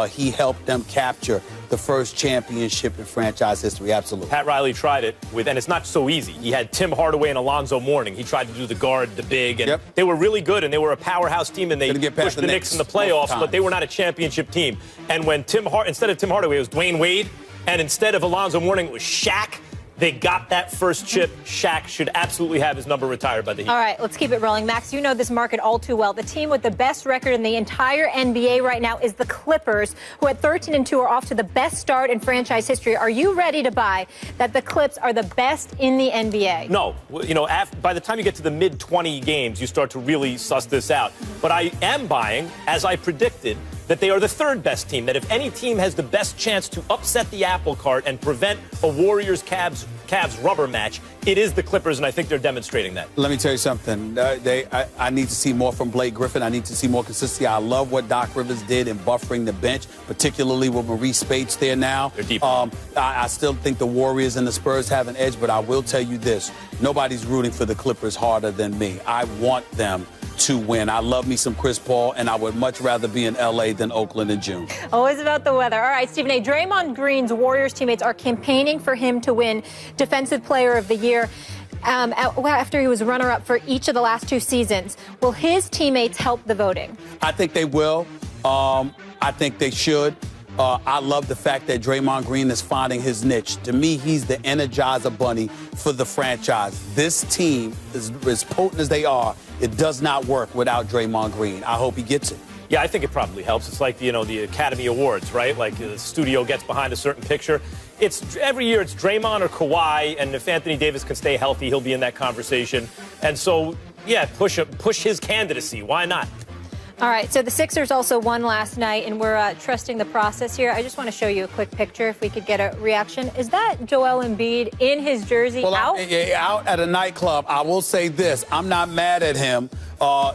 He helped them capture the first championship in franchise history, absolutely. Pat Riley tried it with, and it's not so easy. He had Tim Hardaway and Alonzo Mourning. He tried to do the guard, the big, and they were really good, and they were a powerhouse team, and they pushed the Knicks in the playoffs, but they were not a championship team. And when instead of Tim Hardaway, it was Dwayne Wade, and instead of Alonzo Mourning, it was Shaq. They got that first chip. Shaq should absolutely have his number retired by the Heat. All right, let's keep it rolling. Max, you know this market all too well. The team with the best record in the entire NBA right now is the Clippers, who at 13-2 are off to the best start in franchise history. Are you ready to buy that the Clips are the best in the NBA? No. You know, by the time you get to the mid-20 games, you start to really suss this out. But I am buying, as I predicted, that they are the third best team, that if any team has the best chance to upset the apple cart and prevent a Warriors-Cavs rubber match, it is the Clippers, and I think they're demonstrating that. Let me tell you something. I need to see more from Blake Griffin. I need to see more consistency. I love what Doc Rivers did in buffering the bench, particularly with Maurice Spates there now. They're deep. I still think the Warriors and the Spurs have an edge, but I will tell you this. Nobody's rooting for the Clippers harder than me. I want them to win. I love me some Chris Paul, and I would much rather be in L.A. than Oakland in June. Always about the weather. All right, Stephen A. Draymond Green's Warriors teammates are campaigning for him to win Defensive Player of the Year after he was runner-up for each of the last 2 seasons. Will his teammates help the voting? I think they will. I think they should. I love the fact that Draymond Green is finding his niche. To me, he's the Energizer Bunny for the franchise. This team, as potent as they are, it does not work without Draymond Green. I hope he gets it. Yeah, I think it probably helps. It's like, the Academy Awards, right? Like the studio gets behind a certain picture. Every year it's Draymond or Kawhi, and if Anthony Davis can stay healthy, he'll be in that conversation. And so, yeah, push his candidacy. Why not? All right, so the Sixers also won last night, and we're trusting the process here. I just want to show you a quick picture if we could get a reaction. Is that Joel Embiid in his jersey out? Out at a nightclub. I will say this. I'm not mad at him.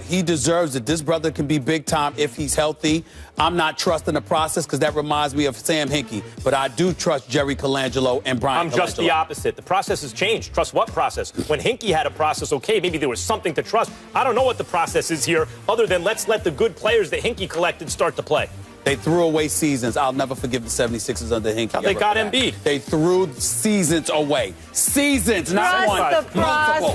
He deserves it. This brother can be big time if he's healthy. I'm not trusting the process because that reminds me of Sam Hinkie. But I do trust Jerry Colangelo and Brian I'm just the opposite. The process has changed. Trust what process? When Hinkie had a process, okay, maybe there was something to trust. I don't know what the process is here other than let's let the good players that Hinkie collected start to play. They threw away seasons. I'll never forgive the 76ers under Hinkie. They got Embiid. They threw seasons away. Seasons, not one. Trust the process.